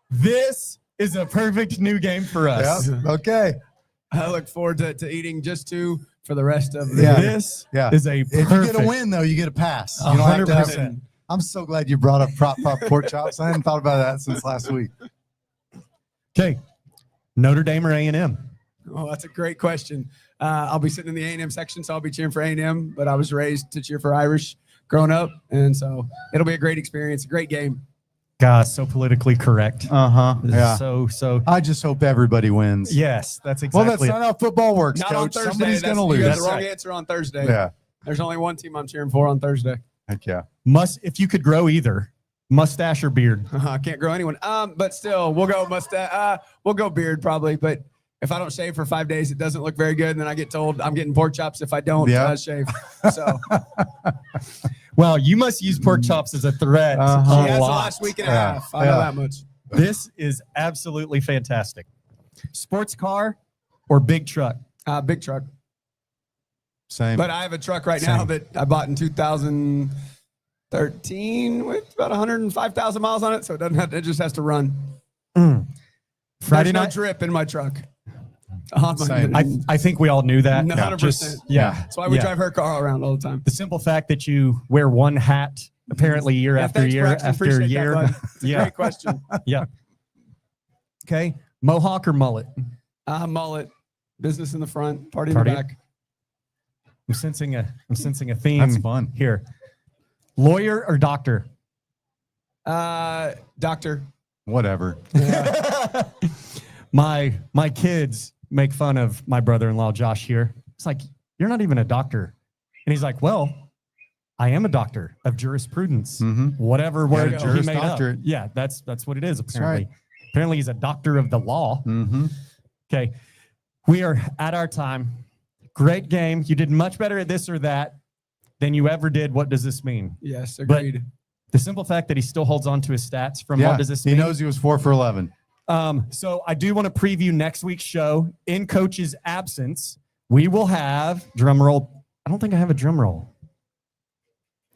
This is a perfect new game for us. Yep. Okay. I look forward to eating just 2 for the rest of the Yeah. This Yeah. is a If you perfect. get a win, though, you get a pass. You don't have to have- 100%. I'm so glad you brought up crock-pot pork chops. I hadn't thought about that since last week. Okay, Notre Dame or A&M? Oh, that's a great question. I'll be sitting in the A&M section, so I'll be cheering for A&M, but I was raised to cheer for Irish growing up, and so it'll be a great experience, a great game. God, so politically correct. Uh-huh. Yeah. So I just hope everybody wins. yes, that's Well, exactly. that's not how football works, Not Coach. on Thursday. Somebody's going to You lose. got That's the wrong right. answer on Thursday. Yeah. There's only one team I'm cheering for on Thursday. Heck yeah. If you could grow either mustache or beard. I can't grow anyone. But still, we'll go mustache. We'll go beard probably. But if I don't shave for 5 days, it doesn't look very good. And then I get told I'm getting pork chops if I don't Yeah. shave. So Well, you must use pork chops as a threat Uh-huh. a yeah, it's the lot. last week and a Yeah. half. I know Yeah. that much. This is absolutely fantastic. Sports car or big truck? Big truck. Same. But I have a truck right now Same. that I bought in 2013 with about 105,000 miles on it. So it doesn't have. It just has to run. Friday There's no night. drip in my truck. On my- Same. I think we all knew that. 100%. Just- yeah. That's why we drive her car around all the time. The simple fact that you wear one hat apparently year Yeah, after thanks, year Braxton. after Appreciate that, year. bud. It's a Yeah. great question. Yeah. Okay. Mohawk or mullet? Mullet, business in the front, party in Party. the back. I'm sensing a theme. That's fun. Here. Lawyer or doctor? Doctor. Whatever. My kids make fun of my brother-in-law Josh here. It's like, you're not even a doctor. And he's like, well, I am a doctor of jurisprudence. Mm-hmm. Whatever word Yeah, he Juris made up. Doctorate. Yeah, that's what it is right. apparently. Apparently he's a doctor of the law. Mm-hmm. Okay. We are at our time. Great game. You did much better at this or that than you ever did. What does this mean? Yes, But agreed. the simple fact that he still holds on to his stats from Yeah, what does this he mean? knows he was 4 for 11. So I do want to preview next week's show. In coach's absence, we will have drum roll. I don't think I have a drum roll.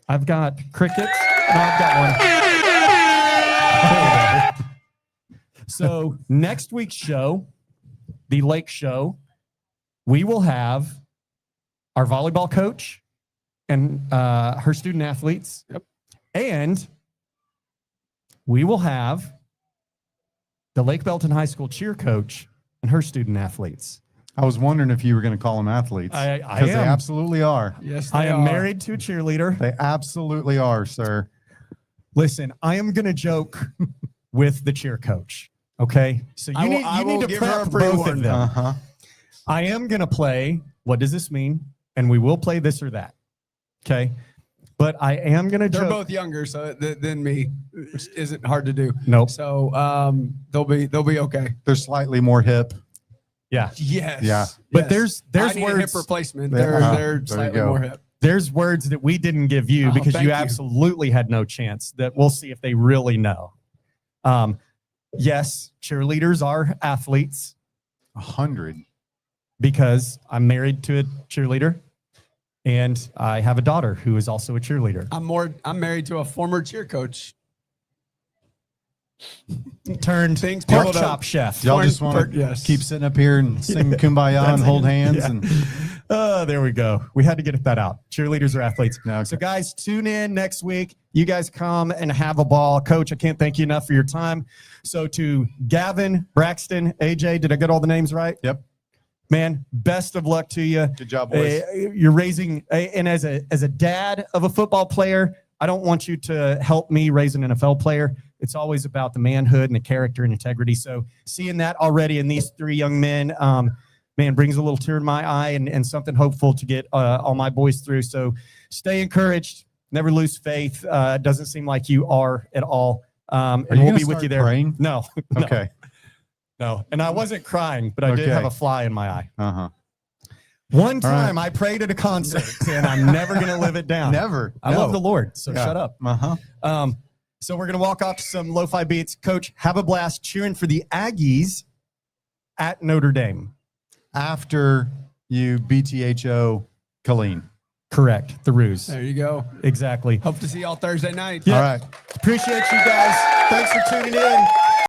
I've got crickets. No, I've got one. There we go. So next week's show, the Lake Show, we will have our volleyball coach and her student athletes. Yep. And we will have the Lake Belton High School cheer coach and her student athletes. I was wondering if you were going to call them athletes. I Because they am. absolutely are. Yes, I they am are. married to a cheerleader. They absolutely are, sir. Listen, I am going to joke with the cheer coach. Okay. So I you will- need, I you will need to give her prep a both pre-warn. of them. Uh-huh. I am going to play. What does this mean? And we will play this or that. Okay. But I am going to They're joke. both younger than me, which isn't hard to do. Nope. So they'll be okay. They're slightly more hip. Yeah. Yes. Yeah. But Yes. there's I need a words. hip replacement. Yeah. They're There they're you slightly go. more hip. There's words that we didn't give you Oh, because thank you you. absolutely had no chance. That we'll see if they really know. Yes, cheerleaders are athletes 100. because I'm married to a cheerleader and I have a daughter who is also a cheerleader. I'm married to a former cheer coach. Turned Things pork people don't- chop chef. Y'all just want to Yes. keep sitting up here and sing Kumbaya That's and it. hold hands. Yeah. And There we go. We had to get that out. Cheerleaders are athletes. No, okay. So, guys, tune in next week. You guys come and have a ball. Coach, I can't thank you enough for your time. So, to Gavin, Braxton, AJ, did I get all the names right? Yep. Man, best of luck to you. Good job, boys. You're raising, and as a dad of a football player, I don't want you to help me raise an NFL player. It's always about the manhood and the character and integrity. So seeing that already in these three young men, man, brings a little tear in my eye and something hopeful to get all my boys through. So stay encouraged. Never lose faith. It doesn't seem like you are at all. And Are you we'll gonna be with start you there. praying? No. No. Okay. No. And I wasn't crying, but I did Okay. have a fly in my eye. Uh-huh. One All right. time I prayed at a concert and I'm never going to live it down. Never. I No. love the Lord, so Yeah. shut up. Uh-huh. So we're going to walk off to some lo-fi beats. Coach, have a blast cheering for the Aggies at Notre Dame. After you BTHO Colleen. Correct. The ruse. There you go. Exactly. Hope to see y'all Thursday night. Yeah. All right. Appreciate you guys. Thanks for tuning in.